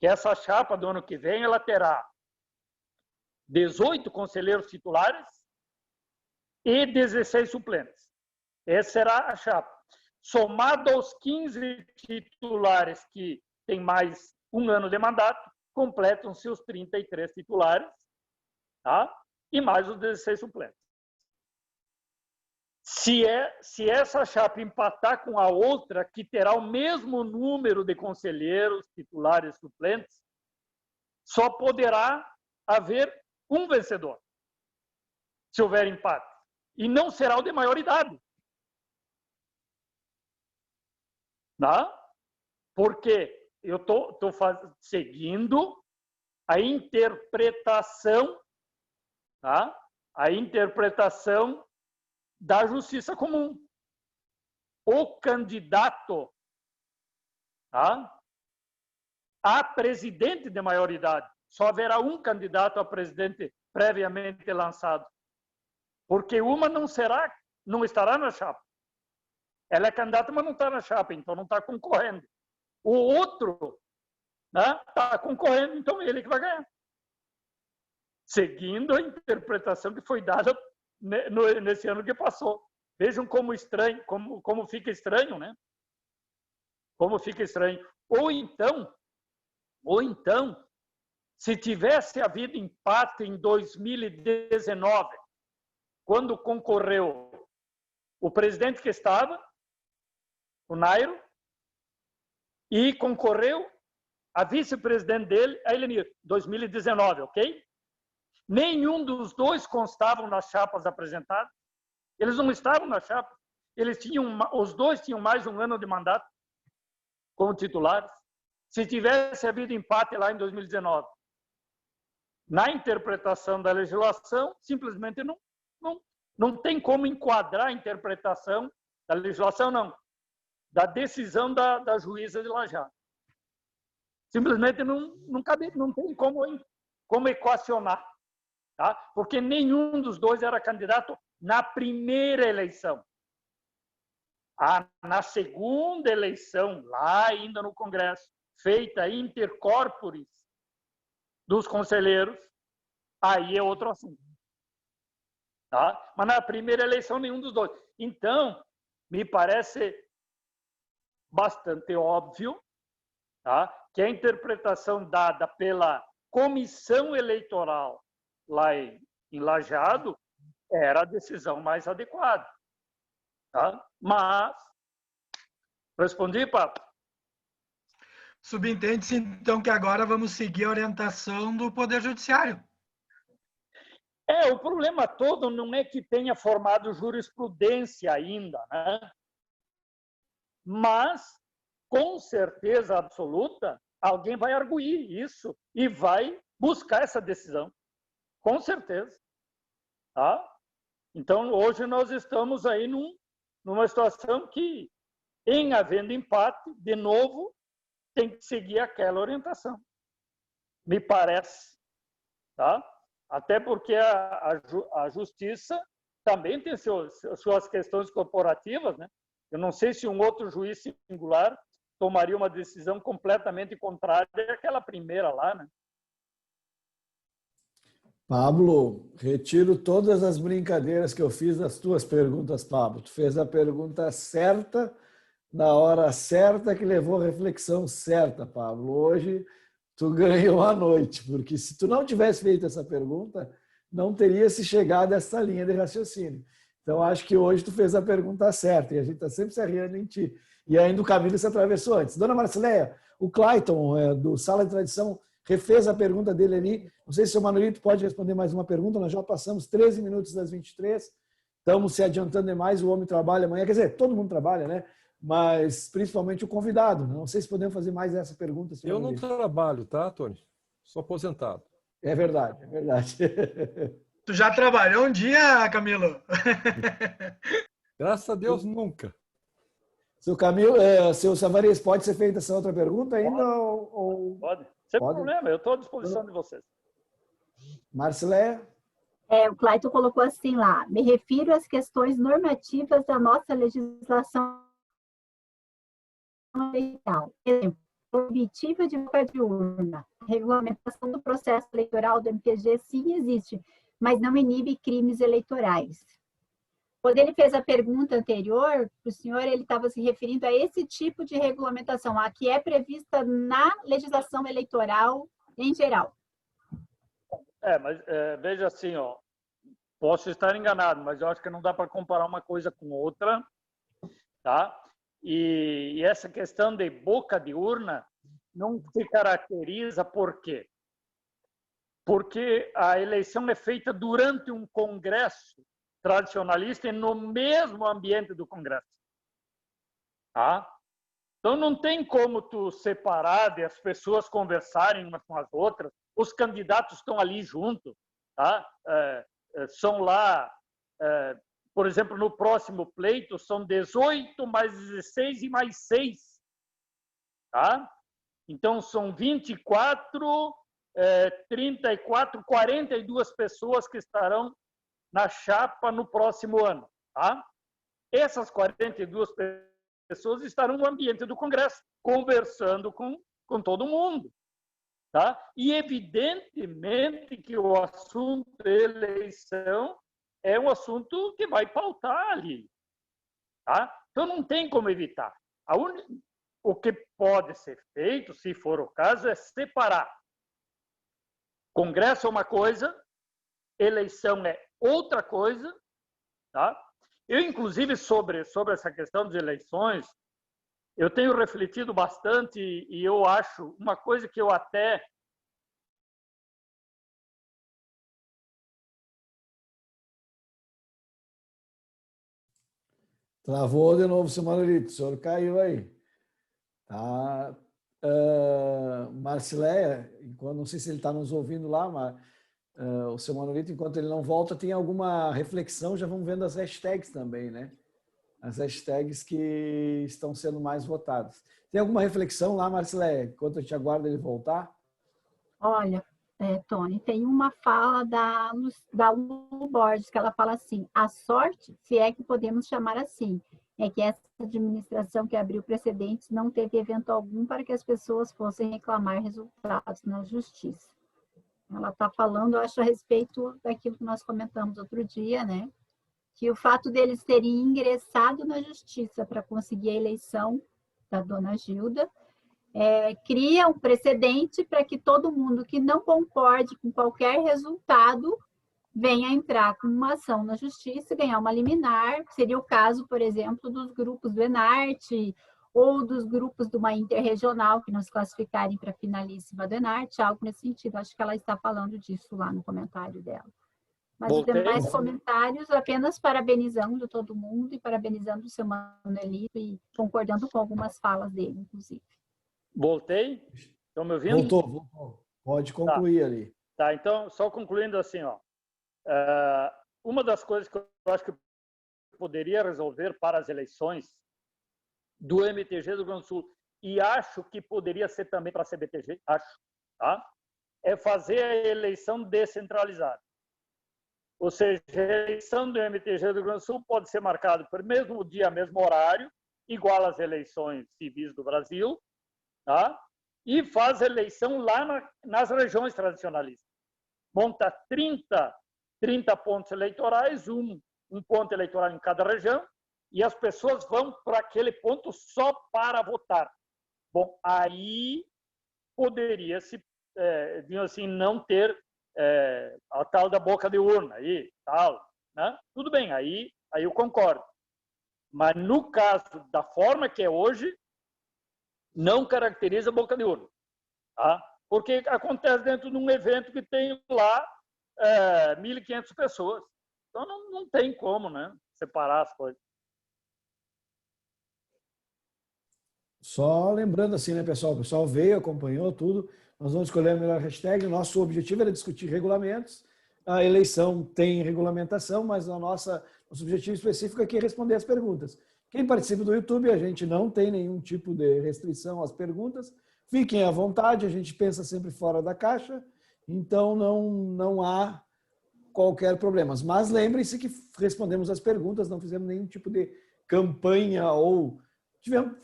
[SPEAKER 4] que essa chapa do ano que vem ela terá 18 conselheiros titulares e 16 suplentes. Essa será a chapa. Somado aos 15 titulares que têm mais um ano de mandato, completam-se os 33 titulares, tá? E mais os 16 suplentes. Se essa chapa empatar com a outra, que terá o mesmo número de conselheiros, titulares e suplentes, só poderá haver um vencedor, se houver empate. E não será o de maior idade. Tá? Porque eu estou seguindo a interpretação, tá? A interpretação da justiça comum. O candidato, tá? A presidente de maioridade, só haverá um candidato a presidente previamente lançado, porque uma não estará na chapa. Ela é candidata, mas não está na chapa, então não está concorrendo. O outro está concorrendo, então ele que vai ganhar. Seguindo a interpretação que foi dada nesse ano que passou. Vejam como estranho, como fica estranho, né? Como fica estranho. Ou então, se tivesse havido empate em 2019, quando concorreu o presidente que estava, o Nairo, e concorreu a vice-presidente dele, a Elenir, 2019, ok? Nenhum dos dois constavam nas chapas apresentadas. Eles não estavam na chapa. Os dois tinham mais um ano de mandato como titulares. Se tivesse havido empate lá em 2019, na interpretação da legislação, simplesmente não tem como enquadrar a interpretação da legislação, não. Da decisão da juíza de Lajado. Simplesmente não tem como equacionar, tá? Porque nenhum dos dois era candidato na primeira eleição. Na segunda eleição, lá ainda no Congresso, feita inter corporis dos conselheiros, aí é outro assunto. Tá? Mas na primeira eleição, nenhum dos dois. Então, me parece bastante óbvio, tá? Que a interpretação dada pela comissão eleitoral lá em Lajeado era a decisão mais adequada. Tá? Mas, respondi, Pablo?
[SPEAKER 6] Subentende-se, então, que agora vamos seguir a orientação do Poder Judiciário.
[SPEAKER 4] O problema todo não é que tenha formado jurisprudência ainda, né? Mas, com certeza absoluta, alguém vai arguir isso e vai buscar essa decisão. Com certeza. Tá? Então, hoje nós estamos aí numa situação que, em havendo empate, de novo, tem que seguir aquela orientação. Me parece. Tá? Até porque a justiça também tem suas questões corporativas, né? Eu não sei se um outro juiz singular tomaria uma decisão completamente contrária àquela primeira lá, né?
[SPEAKER 1] Pablo, retiro todas as brincadeiras que eu fiz das tuas perguntas, Pablo. Tu fez a pergunta certa, na hora certa, que levou a reflexão certa, Pablo. Hoje tu ganhou a noite, porque se tu não tivesse feito essa pergunta, não teria se chegado a essa linha de raciocínio. Então, acho que hoje tu fez a pergunta certa e a gente está sempre se arriando em ti. E ainda o caminho se atravessou antes. Dona Marcileia, o Clayton, do Sala de Tradição, refez a pergunta dele ali. Não sei se o seu Manolito pode responder mais uma pergunta. Nós já passamos 13 minutos das 23. Estamos se adiantando demais. O homem trabalha amanhã. Quer dizer, todo mundo trabalha, né? Mas principalmente o convidado. Não sei se podemos fazer mais essa pergunta.
[SPEAKER 2] Eu não trabalho, tá, Tony? Sou aposentado.
[SPEAKER 1] É verdade, é verdade.
[SPEAKER 6] Tu já trabalhou um dia, Camilo?
[SPEAKER 2] Graças a Deus, nunca.
[SPEAKER 1] Seu Camilo, seu Savarez, pode ser feita essa outra pergunta ainda?
[SPEAKER 4] Pode. Sem
[SPEAKER 1] Pode?
[SPEAKER 4] problema, eu estou à disposição de vocês.
[SPEAKER 1] Marcileia?
[SPEAKER 5] O Clayton colocou assim lá: me refiro às questões normativas da nossa legislação eleitoral. Exemplo, proibitiva de boca de urna. Regulamentação do processo eleitoral do MPG sim existe, mas não inibe crimes eleitorais. Quando ele fez a pergunta anterior para o senhor, ele estava se referindo a esse tipo de regulamentação, a que é prevista na legislação eleitoral em geral.
[SPEAKER 4] Mas veja assim, ó, posso estar enganado, mas eu acho que não dá para comparar uma coisa com outra, tá? E essa questão de boca de urna não se caracteriza por quê? Porque a eleição é feita durante um congresso tradicionalista e no mesmo ambiente do congresso. Tá? Então não tem como tu separar de as pessoas conversarem umas com as outras. Os candidatos estão ali junto, tá? São lá, por exemplo, no próximo pleito são 18 mais 16 e mais 6, tá? Então são 24, 34, 42 pessoas que estarão na chapa no próximo ano, tá? Essas 42 pessoas estarão no ambiente do Congresso, conversando com todo mundo, tá? E evidentemente que o assunto eleição é um assunto que vai pautar ali, tá? Então não tem como evitar. O que pode ser feito, se for o caso, é separar. Congresso é uma coisa, eleição é outra coisa, tá? Eu, inclusive, sobre essa questão de eleições, eu tenho refletido bastante e eu acho uma coisa que eu até...
[SPEAKER 1] Travou de novo, seu Manolito. O senhor caiu aí. Tá. Marcileia, não sei se ele está nos ouvindo lá, mas o seu Manolito, enquanto ele não volta, tem alguma reflexão? Já vamos vendo as hashtags também, né? As hashtags que estão sendo mais votadas. Tem alguma reflexão lá, Marcileia, enquanto a gente aguarda ele voltar?
[SPEAKER 5] Olha, Tony, tem uma fala da Lu Borges, que ela fala assim: a sorte, se é que podemos chamar assim, é que essa administração que abriu precedentes não teve evento algum para que as pessoas fossem reclamar resultados na justiça. Ela está falando, eu acho, a respeito daquilo que nós comentamos outro dia, né? Que o fato deles terem ingressado na justiça para conseguir a eleição da dona Gilda cria um precedente para que todo mundo que não concorde com qualquer resultado venha entrar com uma ação na justiça e ganhar uma liminar. Seria o caso, por exemplo, dos grupos do Enarte ou dos grupos de uma interregional que não se classificarem para a finalíssima do Enarte, algo nesse sentido. Acho que ela está falando disso lá no comentário dela. Mas os demais comentários, apenas parabenizando todo mundo e parabenizando o seu Manolito e concordando com algumas falas dele, inclusive.
[SPEAKER 4] Voltei? Estão me ouvindo?
[SPEAKER 1] Voltou. Pode concluir ali.
[SPEAKER 4] Tá, então, só concluindo assim, ó. Uma das coisas que eu acho que poderia resolver para as eleições do MTG do Rio Grande do Sul, e acho que poderia ser também para a CBTG, acho, tá? É fazer a eleição descentralizada. Ou seja, a eleição do MTG do Rio Grande do Sul pode ser marcada por mesmo dia, mesmo horário, igual às eleições civis do Brasil, tá? E faz a eleição lá nas regiões tradicionalistas. Monta 30 pontos eleitorais, um ponto eleitoral em cada região, e as pessoas vão para aquele ponto só para votar. Bom, aí poderia-se, assim, não ter a tal da boca de urna, aí, tal, né? Tudo bem, aí aí eu concordo. Mas no caso da forma que é hoje, não caracteriza boca de urna. Tá? Porque acontece dentro de um evento que tem lá 1.500 pessoas. Então não tem como, né, separar as coisas.
[SPEAKER 1] Só lembrando assim, né, pessoal? O pessoal veio, acompanhou tudo. Nós vamos escolher a melhor hashtag. O nosso objetivo era discutir regulamentos. A eleição tem regulamentação, mas nosso objetivo específico aqui é responder as perguntas. Quem participa do YouTube, a gente não tem nenhum tipo de restrição às perguntas. Fiquem à vontade, a gente pensa sempre fora da caixa, então não há qualquer problema. Mas lembrem-se que respondemos as perguntas, não fizemos nenhum tipo de campanha ou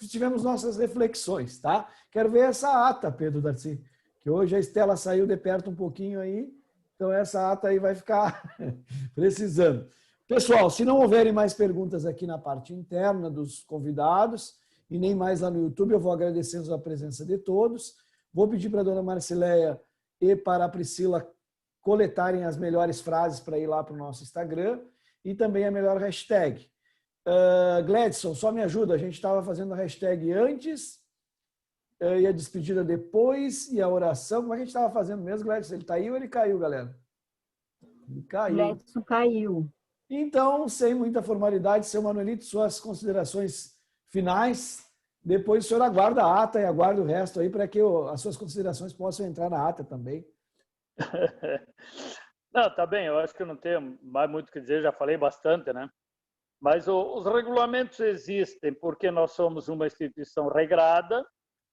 [SPEAKER 1] tivemos nossas reflexões, tá? Quero ver essa ata, Pedro Darcy, que hoje a Estela saiu de perto um pouquinho aí, então essa ata aí vai ficar precisando. Pessoal, se não houverem mais perguntas aqui na parte interna dos convidados e nem mais lá no YouTube, eu vou agradecendo a presença de todos. Vou pedir para a dona Marcileia e para a Priscila coletarem as melhores frases para ir lá para o nosso Instagram e também a melhor hashtag. Gladson, só me ajuda, a gente estava fazendo a hashtag antes e a despedida depois e a oração. Como é que a gente estava fazendo mesmo, Gladson? Ele está aí ou ele caiu, galera? Ele caiu.
[SPEAKER 5] Gladson caiu.
[SPEAKER 1] Então, sem muita formalidade, seu Manuelito, suas considerações finais. Depois o senhor aguarda a ata e aguarda o resto aí para que as suas considerações possam entrar na ata também.
[SPEAKER 4] Não, tá bem, eu acho que não tenho mais muito o que dizer, já falei bastante, né? Mas os regulamentos existem porque nós somos uma instituição regrada,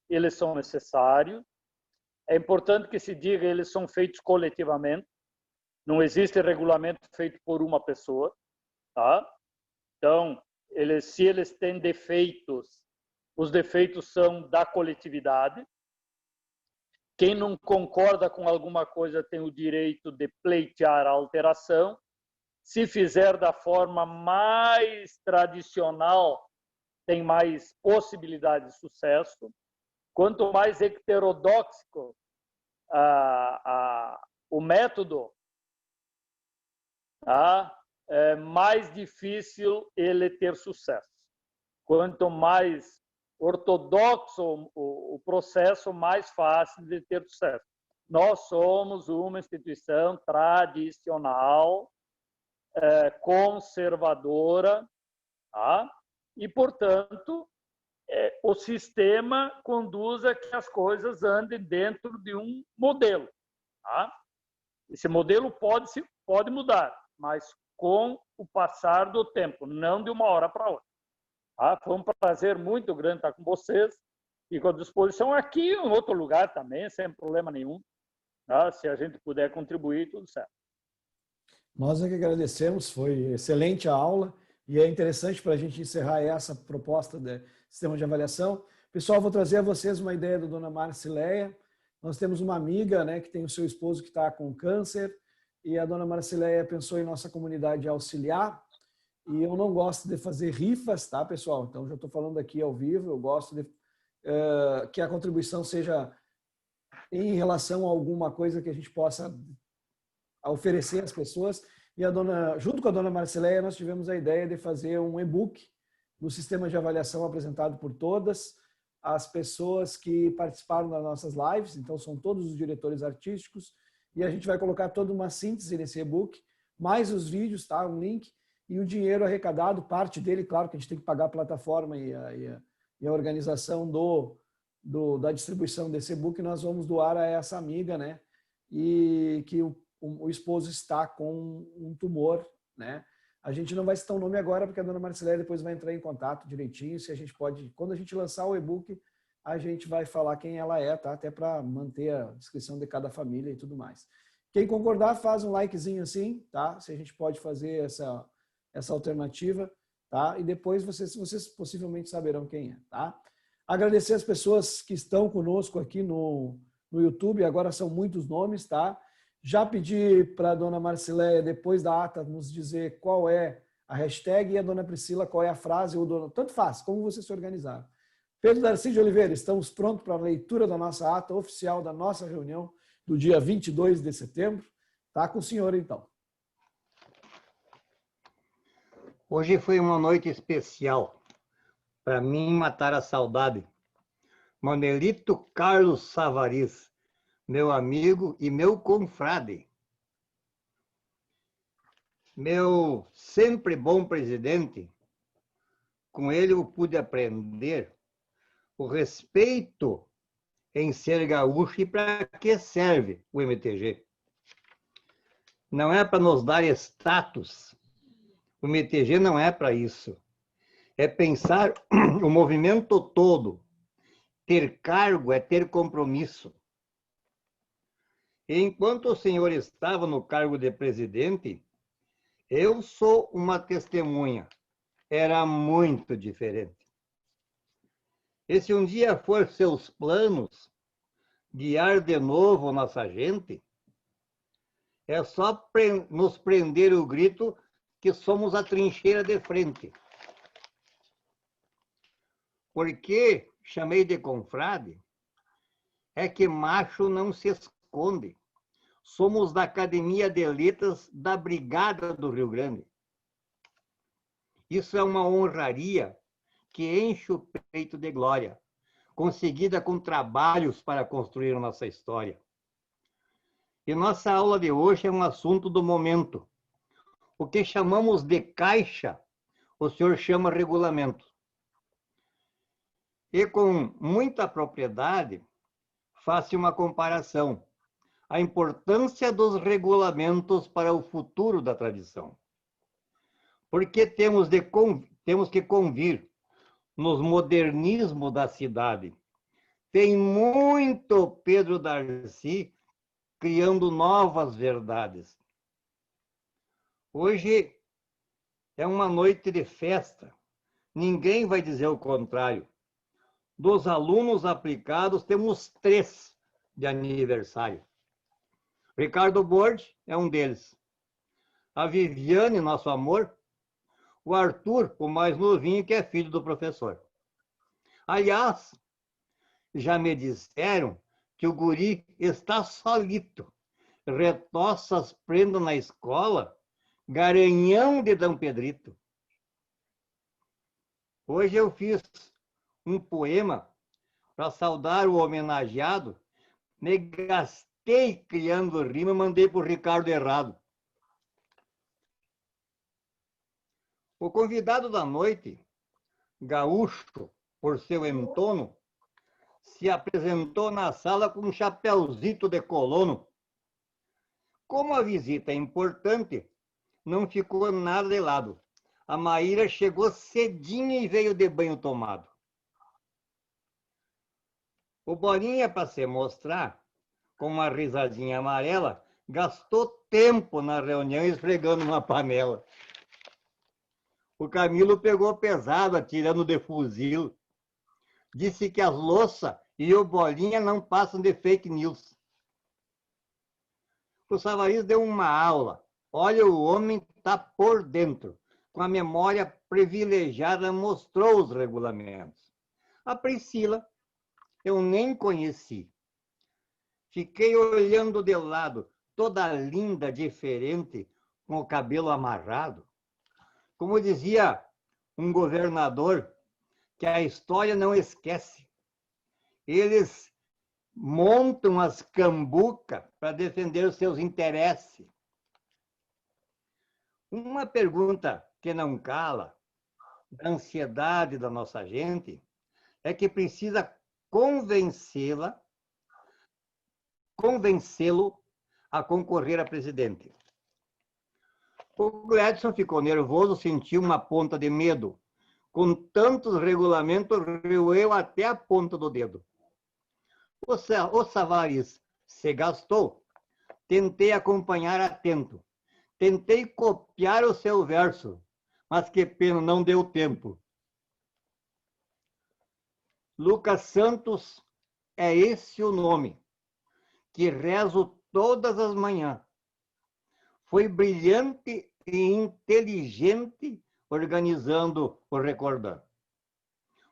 [SPEAKER 4] eles são necessários. É importante que se diga, eles são feitos coletivamente. Não existe regulamento feito por uma pessoa, tá? Então, se eles têm defeitos, os defeitos são da coletividade. Quem não concorda com alguma coisa tem o direito de pleitear a alteração. Se fizer da forma mais tradicional, tem mais possibilidade de sucesso. Quanto mais heterodoxo o método, tá? É mais difícil ele ter sucesso. Quanto mais ortodoxo o processo, mais fácil de ter sucesso. Nós somos uma instituição tradicional, conservadora, tá? E, portanto, o sistema conduz a que as coisas andem dentro de um modelo. Tá? Esse modelo pode mudar, mas com o passar do tempo, não de uma hora para outra. Tá? Foi um prazer muito grande estar com vocês. Fico à disposição aqui em outro lugar também, sem problema nenhum. Tá? Se a gente puder contribuir, tudo certo.
[SPEAKER 1] Nós é que agradecemos, foi excelente a aula e é interessante para a gente encerrar essa proposta de sistema de avaliação. Pessoal, vou trazer a vocês uma ideia da dona Marcileia. Nós temos uma amiga, né, que tem o seu esposo que está com câncer e a dona Marcileia pensou em nossa comunidade auxiliar. E eu não gosto de fazer rifas, tá, pessoal? Então, já estou falando aqui ao vivo, eu gosto de que a contribuição seja em relação a alguma coisa que a gente possa oferecer às pessoas. E junto com a dona Marcileia, nós tivemos a ideia de fazer um e-book do sistema de avaliação apresentado por todas as pessoas que participaram das nossas lives. Então, são todos os diretores artísticos. E a gente vai colocar toda uma síntese nesse e-book, mais os vídeos, tá? Um link. E o dinheiro arrecadado, parte dele, claro que a gente tem que pagar a plataforma e a organização da distribuição desse e-book, nós vamos doar a essa amiga, né? E que o esposo está com um tumor, né? A gente não vai citar o nome agora, porque a dona Marcileia depois vai entrar em contato direitinho, se a gente pode, quando a gente lançar o e-book, a gente vai falar quem ela é, tá? Até para manter a descrição de cada família e tudo mais. Quem concordar, faz um likezinho assim, tá? Se a gente pode fazer essa alternativa, tá? E depois vocês possivelmente saberão quem é, tá? Agradecer as pessoas que estão conosco aqui no YouTube, agora são muitos nomes, tá? Já pedi para a dona Marcileia, depois da ata, nos dizer qual é a hashtag e a dona Priscila qual é a frase, ou dona... tanto faz, como vocês se organizaram. Pedro Darcy de Oliveira, estamos prontos para a leitura da nossa ata oficial da nossa reunião do dia 22 de setembro. Tá com o senhor, então.
[SPEAKER 3] Hoje foi uma noite especial. Para mim, matar a saudade. Manuelito Carlos Savariz, meu amigo e meu confrade. Meu sempre bom presidente, com ele eu pude aprender o respeito em ser gaúcho e para que serve o MTG. Não é para nos dar status. O MTG não é para isso. É pensar o movimento todo. Ter cargo é ter compromisso. E enquanto o senhor estava no cargo de presidente, eu sou uma testemunha. Era muito diferente. E se um dia for seus planos guiar de novo nossa gente, é só nos prender o grito que somos a trincheira de frente. Porque chamei de confrade, é que macho não se esconde. Somos da Academia de Letras da Brigada do Rio Grande. Isso é uma honraria que enche o peito de glória, conseguida com trabalhos para construir nossa história. E nossa aula de hoje é um assunto do momento. O que chamamos de caixa, o senhor chama regulamento. E com muita propriedade, faça uma comparação. A importância dos regulamentos para o futuro da tradição. Porque temos que convir nos modernismos da cidade. Tem muito Pedro Darcy criando novas verdades. Hoje é uma noite de festa. Ninguém vai dizer o contrário. Dos alunos aplicados, temos 3 de aniversário. Ricardo Borges é um deles. A Viviane, nosso amor. O Arthur, o mais novinho, que é filho do professor. Aliás, já me disseram que o guri está solito. Retoça as prendas na escola, garanhão de Dom Pedrito. Hoje eu fiz um poema para saudar o homenageado, me gastei criando rima, mandei para o Ricardo errado. O convidado da noite, gaúcho por seu entono, se apresentou na sala com um chapéuzito de colono. Como a visita é importante, não ficou nada de lado. A Maíra chegou cedinho e veio de banho tomado. O Bolinha, para se mostrar, com uma risadinha amarela, gastou tempo na reunião esfregando uma panela. O Camilo pegou pesado, atirando de fuzil. Disse que as louças e o Bolinha não passam de fake news. O Savariz deu uma aula. Olha, o homem está por dentro. Com a memória privilegiada, mostrou os regulamentos. A Priscila, eu nem conheci. Fiquei olhando de lado, toda linda, diferente, com o cabelo amarrado. Como dizia um governador, que a história não esquece. Eles montam as cambucas para defender os seus interesses. Uma pergunta que não cala, da ansiedade da nossa gente, é que precisa convencê-lo a concorrer a presidente. O Gladson ficou nervoso, sentiu uma ponta de medo. Com tantos regulamentos, roeu até a ponta do dedo. O Savariz se gastou. Tentei acompanhar atento. Tentei copiar o seu verso, mas que pena, não deu tempo. Lucas Santos é esse o nome, que rezo todas as manhãs. Foi brilhante e inteligente organizando o Recordar.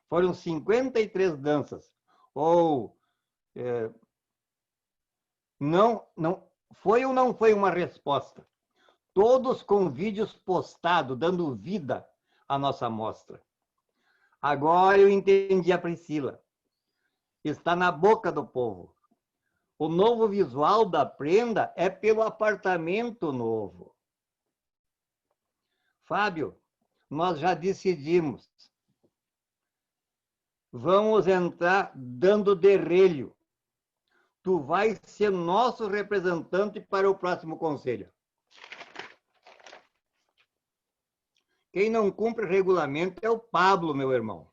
[SPEAKER 3] Foram 53 danças. Não foi ou não foi uma resposta? todos com vídeos postados, dando vida à nossa mostra. Agora eu entendi a Priscila. Está na boca do povo. O novo visual da prenda é pelo apartamento novo. Fábio, nós já decidimos. Vamos entrar dando derrelho. Tu vais ser nosso representante para o próximo conselho. Quem não cumpre o regulamento é o Pablo, meu irmão.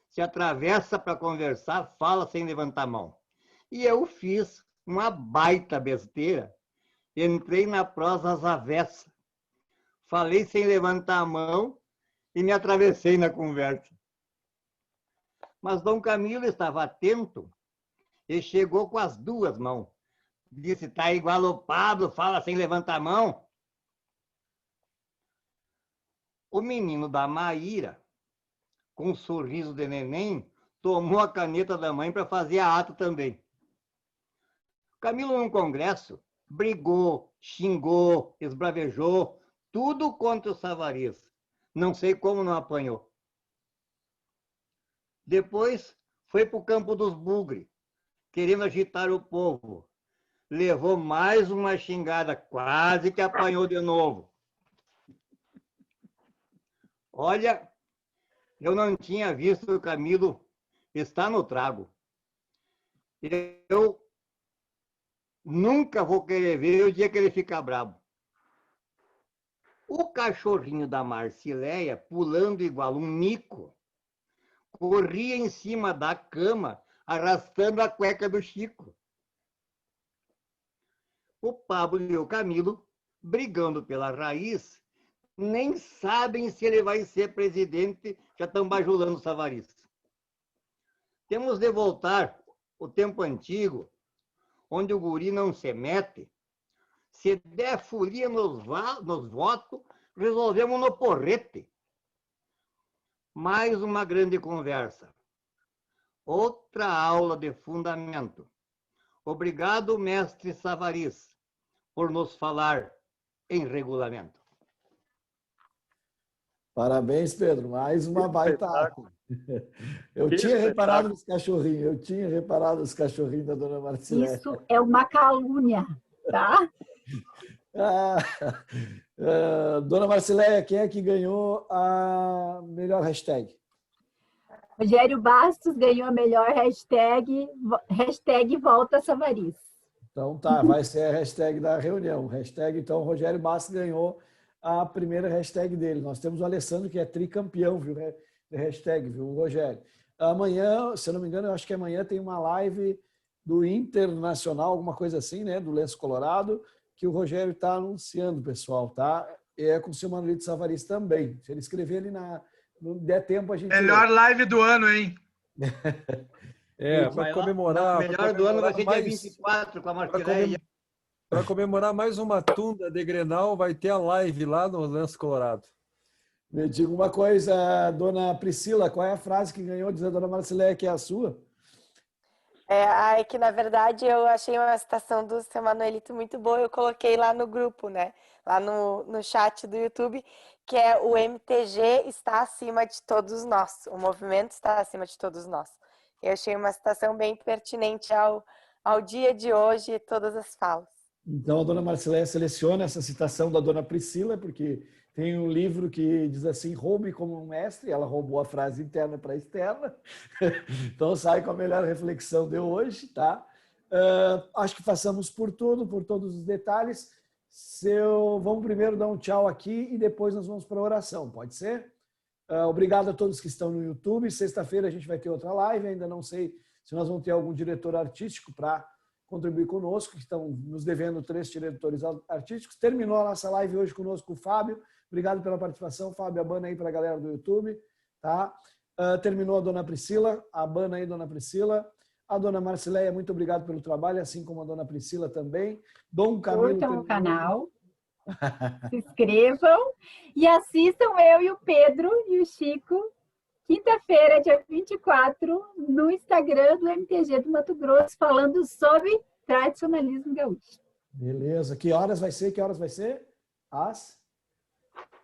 [SPEAKER 3] Se atravessa para conversar, fala sem levantar a mão. E eu fiz uma baita besteira. Entrei na prosa às avessas. Falei sem levantar a mão e me atravessei na conversa. Mas Dom Camilo estava atento e chegou com as duas mãos. Disse, tá igual o Pablo, fala sem levantar a mão. O menino da Maíra, com um sorriso de neném, tomou a caneta da mãe para fazer a ata também. Camilo, num congresso, brigou, xingou, esbravejou, tudo contra o Savarez. Não sei como não apanhou. Depois foi para o campo dos bugre, querendo agitar o povo. Levou mais uma xingada, quase que apanhou de novo. Olha, eu não tinha visto o Camilo estar no trago. Eu nunca vou querer ver o dia que ele ficar bravo. O cachorrinho da Marcileia, pulando igual um mico, corria em cima da cama, arrastando a cueca do Chico. O Pablo e o Camilo, brigando pela raiz, nem sabem se ele vai ser presidente, já estão bajulando o Savarez. Temos de voltar ao tempo antigo, onde o guri não se mete. Se der folia nos votos, resolvemos no porrete. Mais uma grande conversa. Outra aula de fundamento. Obrigado, mestre Savarez, por nos falar em regulamento.
[SPEAKER 1] Parabéns, Pedro. Mais uma baita aula. Eu tinha reparado nos cachorrinhos da dona Marcileia.
[SPEAKER 5] Isso é uma calúnia, tá?
[SPEAKER 1] Dona Marcileia, quem é que ganhou a melhor hashtag?
[SPEAKER 5] Rogério Bastos ganhou a melhor hashtag Volta Savarez.
[SPEAKER 1] Então tá, vai ser a hashtag da reunião. Hashtag, então, Rogério Bastos ganhou a primeira hashtag dele. Nós temos o Alessandro, que é tricampeão, viu? De hashtag, viu, Rogério? Amanhã, se eu não me engano, eu acho que amanhã tem uma live do Internacional, alguma coisa assim, né? Do Lenço Colorado, que o Rogério está anunciando, pessoal, tá? É com o seu Manolito Savarez também. Se ele escrever ali não der tempo, a gente...
[SPEAKER 6] Melhor live do ano, hein?
[SPEAKER 2] Para comemorar...
[SPEAKER 3] O melhor do ano vai ser dia 24, com a Marcileia.
[SPEAKER 2] Para comemorar mais uma tunda de Grenal, vai ter a live lá no Lenço Colorado.
[SPEAKER 1] Me diga uma coisa, dona Priscila, qual é a frase que ganhou, diz a dona Marcileia, que é a sua?
[SPEAKER 7] Que na verdade eu achei uma citação do seu Manuelito muito boa, eu coloquei lá no grupo, né? Lá no chat do YouTube, que é o MTG está acima de todos nós, o movimento está acima de todos nós. Eu achei uma citação bem pertinente ao dia de hoje e todas as falas.
[SPEAKER 1] Então a dona Marcileia seleciona essa citação da dona Priscila, porque tem um livro que diz assim, roube como um mestre, ela roubou a frase interna para externa, então sai com a melhor reflexão de hoje, tá? Acho que passamos por tudo, por todos os detalhes. Vamos primeiro dar um tchau aqui e depois nós vamos para a oração, pode ser? Obrigado a todos que estão no YouTube. Sexta-feira a gente vai ter outra live, ainda não sei se nós vamos ter algum diretor artístico para contribuir conosco, que estão nos devendo 3 diretores artísticos. Terminou a nossa live hoje conosco o Fábio. Obrigado pela participação, Fábio. Abana aí para a galera do YouTube. Tá? Terminou a dona Priscila. Abana aí, dona Priscila. A dona Marcileia, muito obrigado pelo trabalho, assim como a dona Priscila também. Dom Camilo.
[SPEAKER 5] Curtam o canal. Se inscrevam e assistam eu e o Pedro e o Chico, quinta-feira, dia 24, no Instagram do MTG do Mato Grosso, falando sobre tradicionalismo gaúcho.
[SPEAKER 1] Beleza. Que horas vai ser? às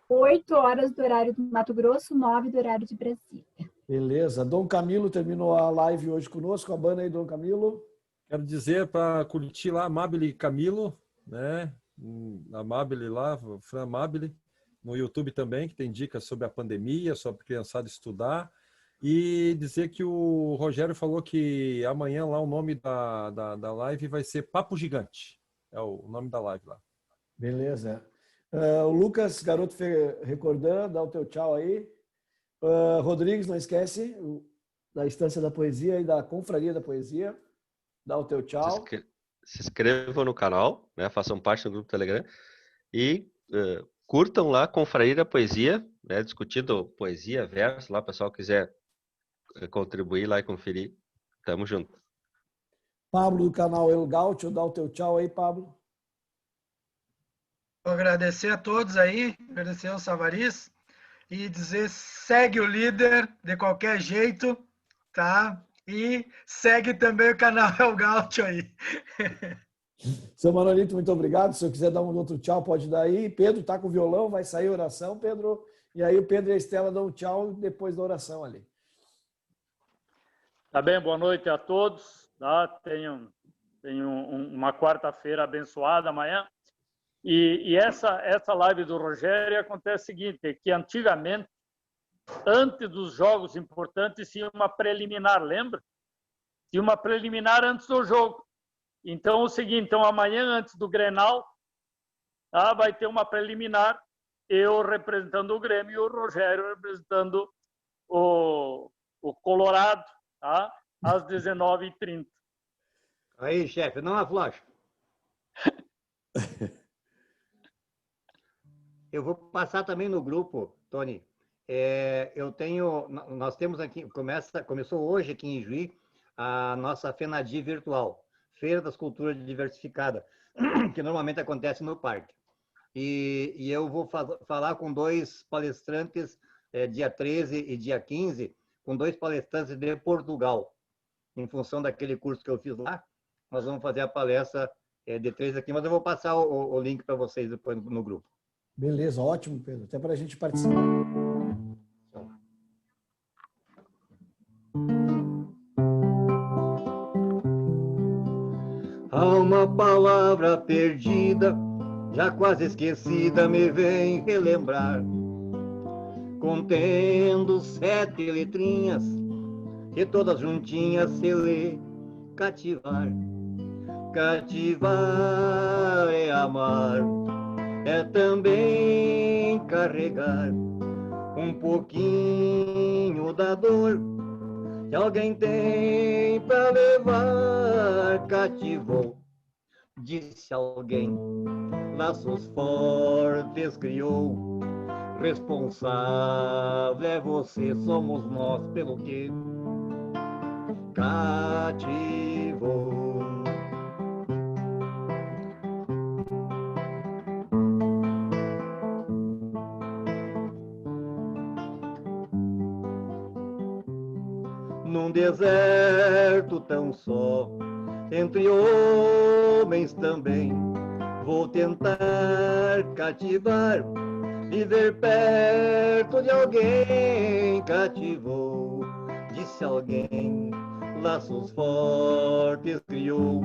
[SPEAKER 5] 8 horas do horário do Mato Grosso, 9 do horário de Brasília.
[SPEAKER 1] Beleza. Dom Camilo terminou a live hoje conosco. Abana aí, Dom Camilo.
[SPEAKER 2] Quero dizer para curtir lá, Amabile Camilo, né? Amabile lá, Fran Amabile, no YouTube também, que tem dicas sobre a pandemia, sobre a criançada estudar. E dizer que o Rogério falou que amanhã lá o nome da live vai ser Papo Gigante. É o nome da live lá.
[SPEAKER 1] Beleza. O Lucas, garoto recordando, dá o teu tchau aí. Rodrigues, não esquece da Estância da Poesia e da Confraria da Poesia. Dá o teu tchau.
[SPEAKER 8] Se inscrevam no canal, né? Façam parte do grupo Telegram e curtam lá Confraria da Poesia, né? Discutindo poesia, verso, lá o pessoal quiser contribuir lá e conferir. Tamo junto.
[SPEAKER 1] Pablo, do canal El Gaúcho, dá o teu tchau aí, Pablo.
[SPEAKER 6] Vou agradecer a todos aí, agradecer ao Savariz e dizer segue o líder de qualquer jeito, tá? E segue também o canal El Gaúcho aí.
[SPEAKER 1] Seu Manolito, muito obrigado. Se eu quiser dar um outro tchau, pode dar aí. Pedro tá com o violão, vai sair a oração, Pedro. E aí o Pedro e a Estela dão um tchau depois da oração ali.
[SPEAKER 4] Tá bem, boa noite a todos. Tá? Tenham uma quarta-feira abençoada amanhã. E essa live do Rogério acontece o seguinte, que antigamente, antes dos jogos importantes, tinha uma preliminar, lembra? Tinha uma preliminar antes do jogo. Então, é o seguinte, então, amanhã, antes do Grenal, tá, vai ter uma preliminar, eu representando o Grêmio e o Rogério representando o Colorado, tá, às 19h30.
[SPEAKER 3] Aí, chefe, não aflocha. Eu vou passar também no grupo, Tony. Nós temos aqui, começou hoje aqui em Juí, a nossa FENADI virtual, Feira das Culturas Diversificada, que normalmente acontece no parque. E eu vou falar com dois palestrantes, dia 13 e dia 15, com dois palestrantes de Portugal. Em função daquele curso que eu fiz lá, nós vamos fazer a palestra de 13 aqui, mas eu vou passar o link para vocês depois no grupo.
[SPEAKER 1] Beleza, ótimo, Pedro. Até para a gente participar.
[SPEAKER 3] Há uma palavra perdida, já quase esquecida, me vem relembrar, contendo 7 letrinhas, que todas juntinhas se lê cativar. Cativar é amar, é também carregar um pouquinho da dor que alguém tem para levar. Cativou, disse alguém, laços fortes criou, responsável é você, somos nós pelo que cativou. Num deserto tão só, entre homens também, vou tentar cativar, viver perto de alguém. Cativou, disse alguém, laços fortes criou,